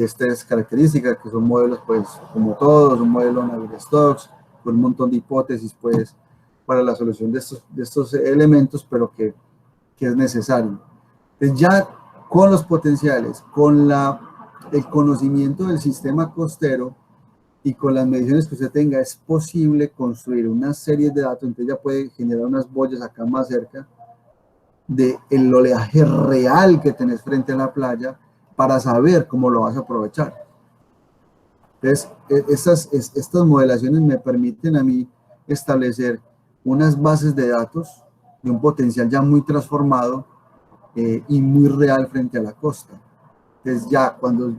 estas características, que son modelos, pues, como todos, un modelo Navier-Stokes, con un montón de hipótesis, pues, para la solución de estos elementos, pero que es necesario. Entonces, ya con los potenciales, con el conocimiento del sistema costero y con las mediciones que usted tenga, es posible construir una serie de datos. Entonces ya puede generar unas boyas acá más cerca del oleaje real que tenés frente a la playa para saber cómo lo vas a aprovechar. Entonces, estas modelaciones me permiten a mí establecer unas bases de datos de un potencial ya muy transformado y muy real frente a la costa. Entonces ya cuando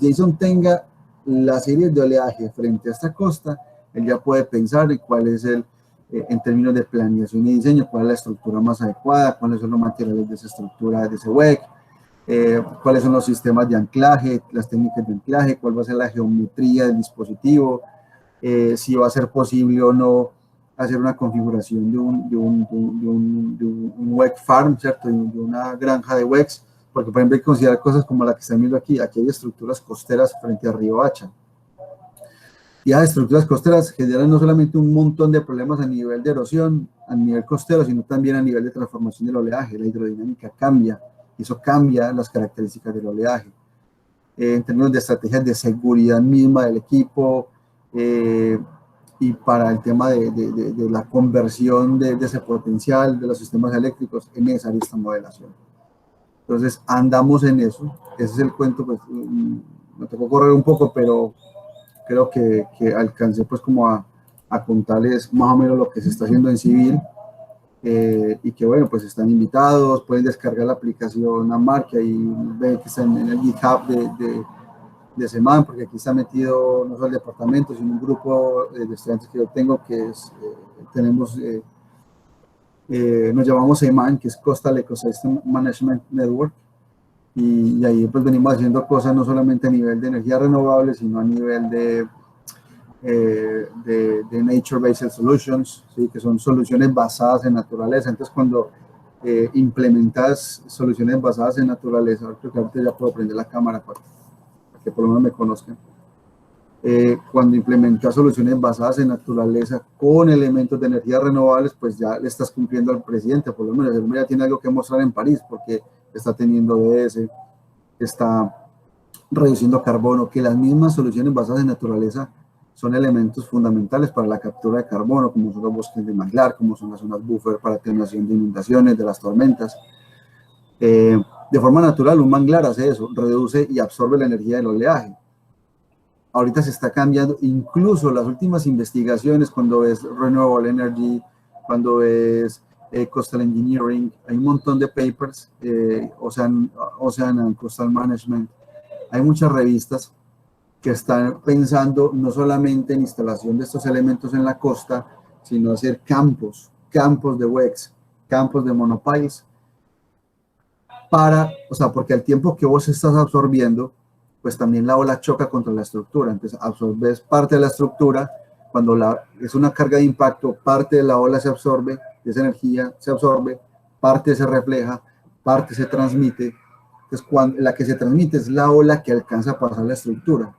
JSON tenga la serie de oleaje frente a esta costa, él ya puede pensar en cuál es en términos de planeación y diseño, cuál es la estructura más adecuada, cuáles son los materiales de esa estructura, de ese WEC, cuáles son los sistemas de anclaje, las técnicas de anclaje, cuál va a ser la geometría del dispositivo, si va a ser posible o no hacer una configuración de un WEC farm, ¿cierto? De una granja de WECs, porque por ejemplo hay que considerar cosas como la que están viendo aquí. Aquí hay estructuras costeras frente a Río Hacha, Y las estructuras costeras generan no solamente un montón de problemas a nivel de erosión, a nivel costero, sino también a nivel de transformación del oleaje. La hidrodinámica cambia, y eso cambia las características del oleaje. En términos de estrategias de seguridad misma del equipo, y para el tema de la conversión de ese potencial de los sistemas eléctricos, es necesaria esta modelación. Entonces, andamos en eso. Ese es el cuento, pues, me tocó correr un poco, pero creo que alcancé pues como a contarles más o menos lo que se está haciendo en civil, y que bueno, pues están invitados, pueden descargar la aplicación AMAR, que ahí ven que está en el GitHub de Seman, porque aquí está metido no solo el departamento, sino un grupo de estudiantes que yo tengo, que es, nos llamamos Seman, que es Coastal Ecosystem Management Network, y ahí pues venimos haciendo cosas no solamente a nivel de energía renovable, sino a nivel de Nature-Based Solutions, ¿sí? Que son soluciones basadas en naturaleza. Entonces, cuando implementas soluciones basadas en naturaleza, creo que ahorita ya puedo prender la cámara para que por lo menos me conozcan. Cuando implementas soluciones basadas en naturaleza con elementos de energías renovables, pues ya le estás cumpliendo al presidente, por lo menos el hombre ya tiene algo que mostrar en París, porque está teniendo ODS, está reduciendo carbono, que las mismas soluciones basadas en naturaleza son elementos fundamentales para la captura de carbono, como son los bosques de manglar, como son las zonas buffer para atenuación de inundaciones, de las tormentas. De forma natural, un manglar hace eso, reduce y absorbe la energía del oleaje. Ahorita se está cambiando, incluso las últimas investigaciones, cuando ves Renewable Energy, cuando ves Coastal Engineering, hay un montón de papers, Ocean and Coastal Management, hay muchas revistas que están pensando no solamente en instalación de estos elementos en la costa, sino hacer campos de WEX, campos de monopiles, porque al tiempo que vos estás absorbiendo, pues también la ola choca contra la estructura, entonces absorbes parte de la estructura, cuando es una carga de impacto, parte de la ola se absorbe, esa energía se absorbe, parte se refleja, parte se transmite, entonces la que se transmite es la ola que alcanza a pasar la estructura.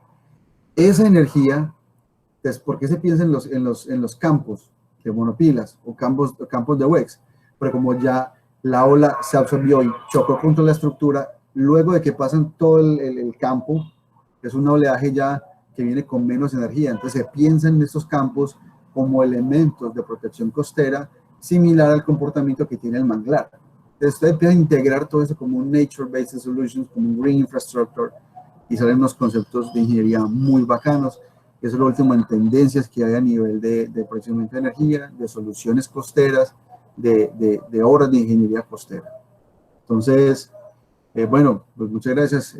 Esa energía, entonces, ¿por qué se piensa en los campos de monopilas o campos de WEX? Pero como ya la ola se absorbió y chocó contra la estructura, luego de que pasan todo el campo, es un oleaje ya que viene con menos energía. Entonces se piensa en estos campos como elementos de protección costera, similar al comportamiento que tiene el manglar. Entonces usted empieza a integrar todo eso como un Nature-Based Solutions, como un Green Infrastructure, y salen unos conceptos de ingeniería muy bacanos. Eso es lo último en tendencias que hay a nivel de procesamiento de energía, de soluciones costeras, de obras de ingeniería costera. Entonces, bueno, pues muchas gracias.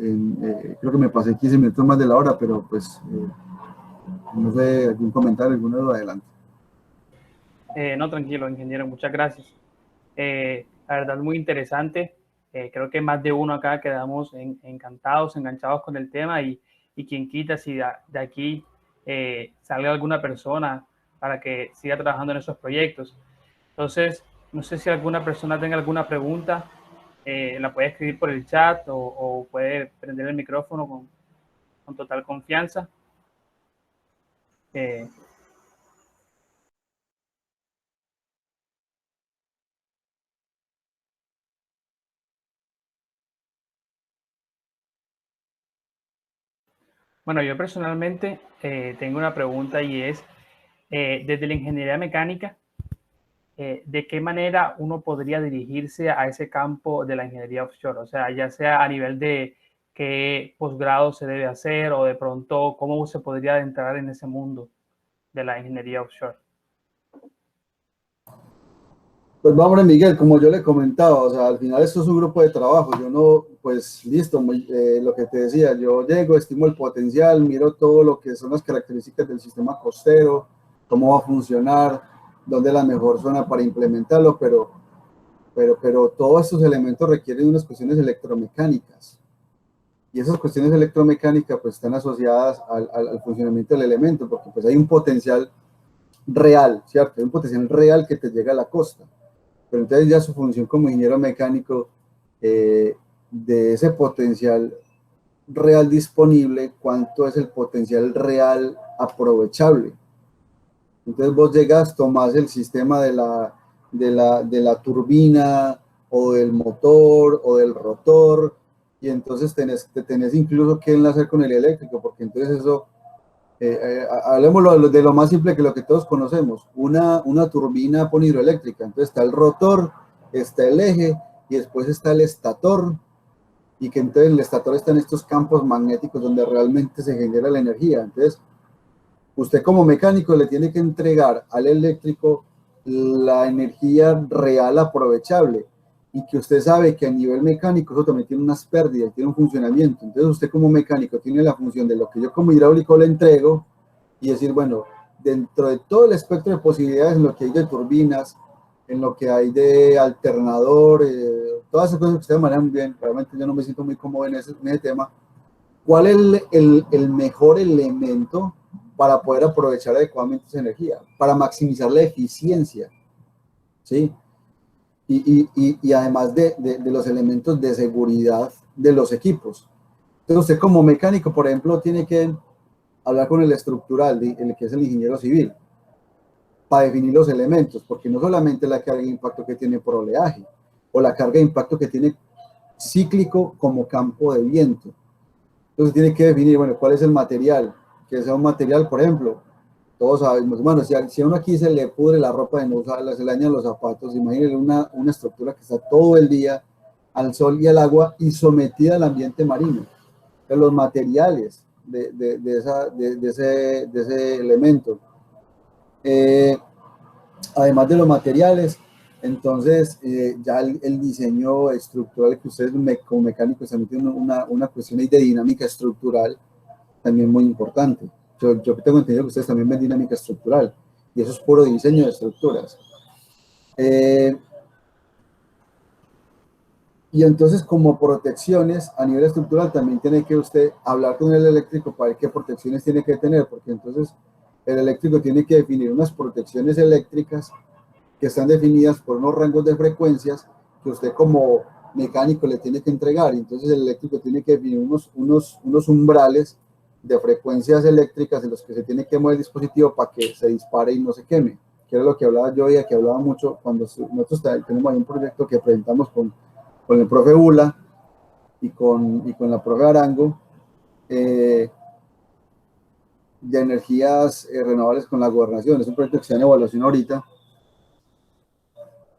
Creo que me pasé 15 minutos más de la hora, pero pues, no sé, algún comentario, alguna duda, adelante. No, tranquilo, ingeniero, muchas gracias. La verdad, muy interesante. Creo que más de uno acá quedamos encantados, enganchados con el tema y quien quita si de aquí salga alguna persona para que siga trabajando en esos proyectos. Entonces, no sé si alguna persona tenga alguna pregunta, la puede escribir por el chat o puede prender el micrófono con total confianza. Bueno, yo personalmente tengo una pregunta y es, desde la ingeniería mecánica, ¿de qué manera uno podría dirigirse a ese campo de la ingeniería offshore? O sea, ya sea a nivel de qué posgrado se debe hacer o de pronto cómo se podría entrar en ese mundo de la ingeniería offshore. Pues vamos, Miguel, como yo le comentaba, o sea, al final esto es un grupo de trabajo, yo no, pues listo, lo que te decía, yo llego, estimo el potencial, miro todo lo que son las características del sistema costero, cómo va a funcionar, dónde es la mejor zona para implementarlo, pero todos estos elementos requieren unas cuestiones electromecánicas, y esas cuestiones electromecánicas pues están asociadas al funcionamiento del elemento, porque pues hay un potencial real, ¿cierto? Hay un potencial real que te llega a la costa. Pero entonces ya su función como ingeniero mecánico, de ese potencial real disponible, cuánto es el potencial real aprovechable. Entonces vos llegas, tomás el sistema de la turbina o del motor o del rotor, y entonces tenés incluso que enlazar con el eléctrico, porque entonces eso, hablemos de lo más simple, que lo que todos conocemos, una turbina por hidroeléctrica. Entonces está el rotor, está el eje, y después está el estator, y que entonces el estator está en estos campos magnéticos donde realmente se genera la energía. Entonces, usted como mecánico le tiene que entregar al eléctrico la energía real aprovechable, y que usted sabe que a nivel mecánico eso también tiene unas pérdidas, tiene un funcionamiento. Entonces usted como mecánico tiene la función de lo que yo como hidráulico le entrego, y decir, bueno, dentro de todo el espectro de posibilidades, en lo que hay de turbinas, en lo que hay de alternador, todas esas cosas que ustedes manejan bien, realmente yo no me siento muy cómodo en ese tema. ¿Cuál es el mejor elemento para poder aprovechar adecuadamente esa energía, para maximizar la eficiencia? ¿Sí? Y además de los elementos de seguridad de los equipos. Entonces usted como mecánico, por ejemplo, tiene que hablar con el estructural, el que es el ingeniero civil, para definir los elementos, porque no solamente la carga de impacto que tiene por oleaje, o la carga de impacto que tiene cíclico como campo de viento. Entonces tiene que definir, bueno, cuál es el material, que sea un material, por ejemplo, todos sabemos, bueno, si a uno aquí se le pudre la ropa de no usarla, se le dañan los zapatos, imagínense una estructura que está todo el día al sol y al agua y sometida al ambiente marino. De los materiales de ese elemento. Además de los materiales, entonces ya el diseño estructural, que ustedes como mecánicos también tienen una cuestión ahí de dinámica estructural también muy importante. Yo tengo entendido que ustedes también ven dinámica estructural, y eso es puro diseño de estructuras. Y entonces, como protecciones a nivel estructural, también tiene que usted hablar con el eléctrico para ver qué protecciones tiene que tener, porque entonces el eléctrico tiene que definir unas protecciones eléctricas que están definidas por unos rangos de frecuencias que usted como mecánico le tiene que entregar. Entonces el eléctrico tiene que definir unos umbrales de frecuencias eléctricas en los que se tiene que mover el dispositivo para que se dispare y no se queme, que era lo que hablaba yo y que hablaba mucho cuando nosotros tenemos ahí un proyecto que presentamos con el profe Bula y con la profe Arango, de energías renovables con la gobernación. Es un proyecto que está en evaluación ahorita,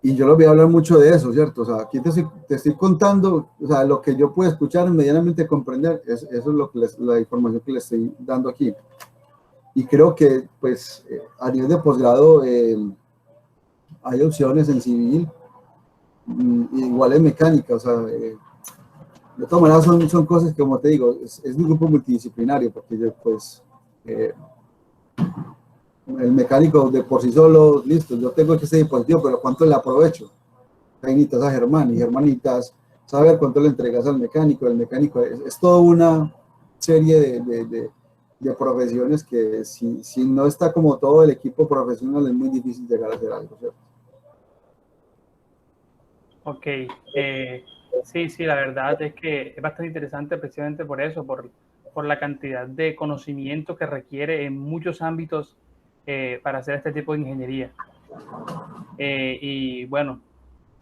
y yo les voy a hablar mucho de eso, ¿cierto? O sea, aquí te estoy contando, o sea, lo que yo puedo escuchar, medianamente comprender, eso es lo que la información que les estoy dando aquí. Y creo que, pues, a nivel de posgrado, hay opciones en civil, igual en mecánica, o sea, de todas maneras son cosas que, como te digo, es un grupo multidisciplinario, porque yo, pues, el mecánico de por sí solo, listo, yo tengo este dispositivo, pero ¿cuánto le aprovecho? Ahí necesitas a Germán, y Germán necesitas saber cuánto le entregas al mecánico. El mecánico es toda una serie de profesiones que si no está como todo el equipo profesional, es muy difícil llegar a hacer algo, ¿cierto? Ok, sí, la verdad es que es bastante interesante precisamente por eso, por la cantidad de conocimiento que requiere en muchos ámbitos para hacer este tipo de ingeniería. Y bueno,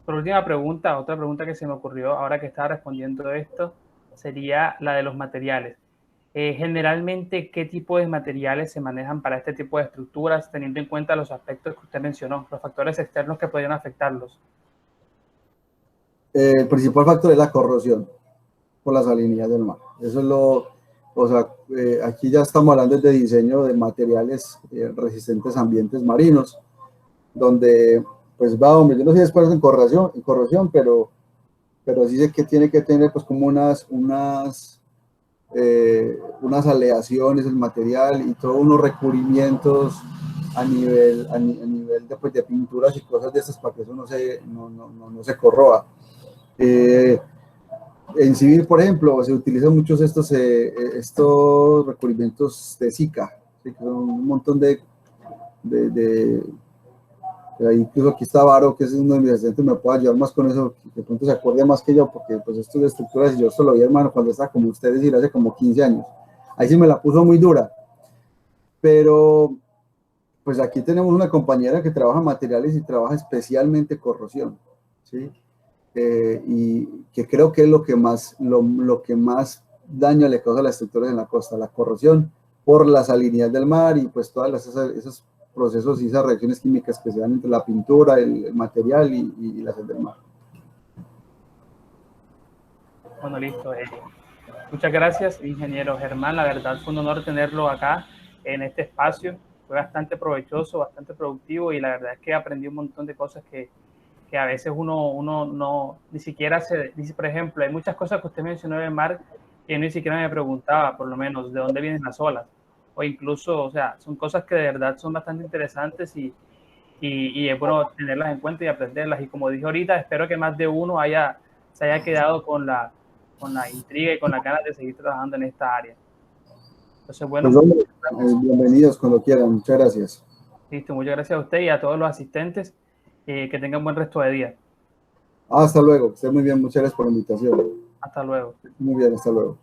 por última pregunta, otra pregunta que se me ocurrió ahora que estaba respondiendo esto, sería la de los materiales. Generalmente, ¿qué tipo de materiales se manejan para este tipo de estructuras, teniendo en cuenta los aspectos que usted mencionó, los factores externos que podrían afectarlos? El principal factor es la corrosión por la salinidad del mar. Eso es o sea, aquí ya estamos hablando de diseño de materiales resistentes a ambientes marinos, donde, pues, hombre, yo no sé experto en corrosión, pero sí sé que tiene que tener, pues, como unas aleaciones el material y todos unos recubrimientos a nivel de, pues, de pinturas y cosas de esas para que eso no se corroa. En civil, por ejemplo, se utilizan muchos estos recubrimientos de Zika, ¿sí? Que son un montón de Incluso aquí está Varo, que es uno de mis asistentes, me puede ayudar más con eso, que de pronto se acuerde más que yo, porque pues esto de estructuras, y yo esto lo vi, hermano, cuando estaba como ustedes, y hace como 15 años. Ahí sí me la puso muy dura. Pero pues aquí tenemos una compañera que trabaja materiales y trabaja especialmente corrosión, ¿sí? Y que creo que es lo que más daño le causa a las estructuras en la costa, la corrosión por la salinidad del mar y pues todas esos procesos y esas reacciones químicas que se dan entre la pintura, el material y la sal del mar. Bueno, listo. Muchas gracias, ingeniero Germán. La verdad fue un honor tenerlo acá en este espacio. Fue bastante provechoso, bastante productivo y la verdad es que aprendí un montón de cosas que a veces uno no, ni siquiera se dice. Por ejemplo, hay muchas cosas que usted mencionó del mar que ni siquiera me preguntaba, por lo menos, de dónde vienen las olas. O incluso, o sea, son cosas que de verdad son bastante interesantes y es bueno tenerlas en cuenta y aprenderlas. Y como dije ahorita, espero que más de uno se haya quedado con la intriga y con las ganas de seguir trabajando en esta área. Entonces, bueno, pues, bienvenidos cuando quieran. Muchas gracias. Listo, muchas gracias a usted y a todos los asistentes. Que tengan buen resto de día. Hasta luego. Esté muy bien. Muchas gracias por la invitación. Hasta luego. Muy bien, hasta luego.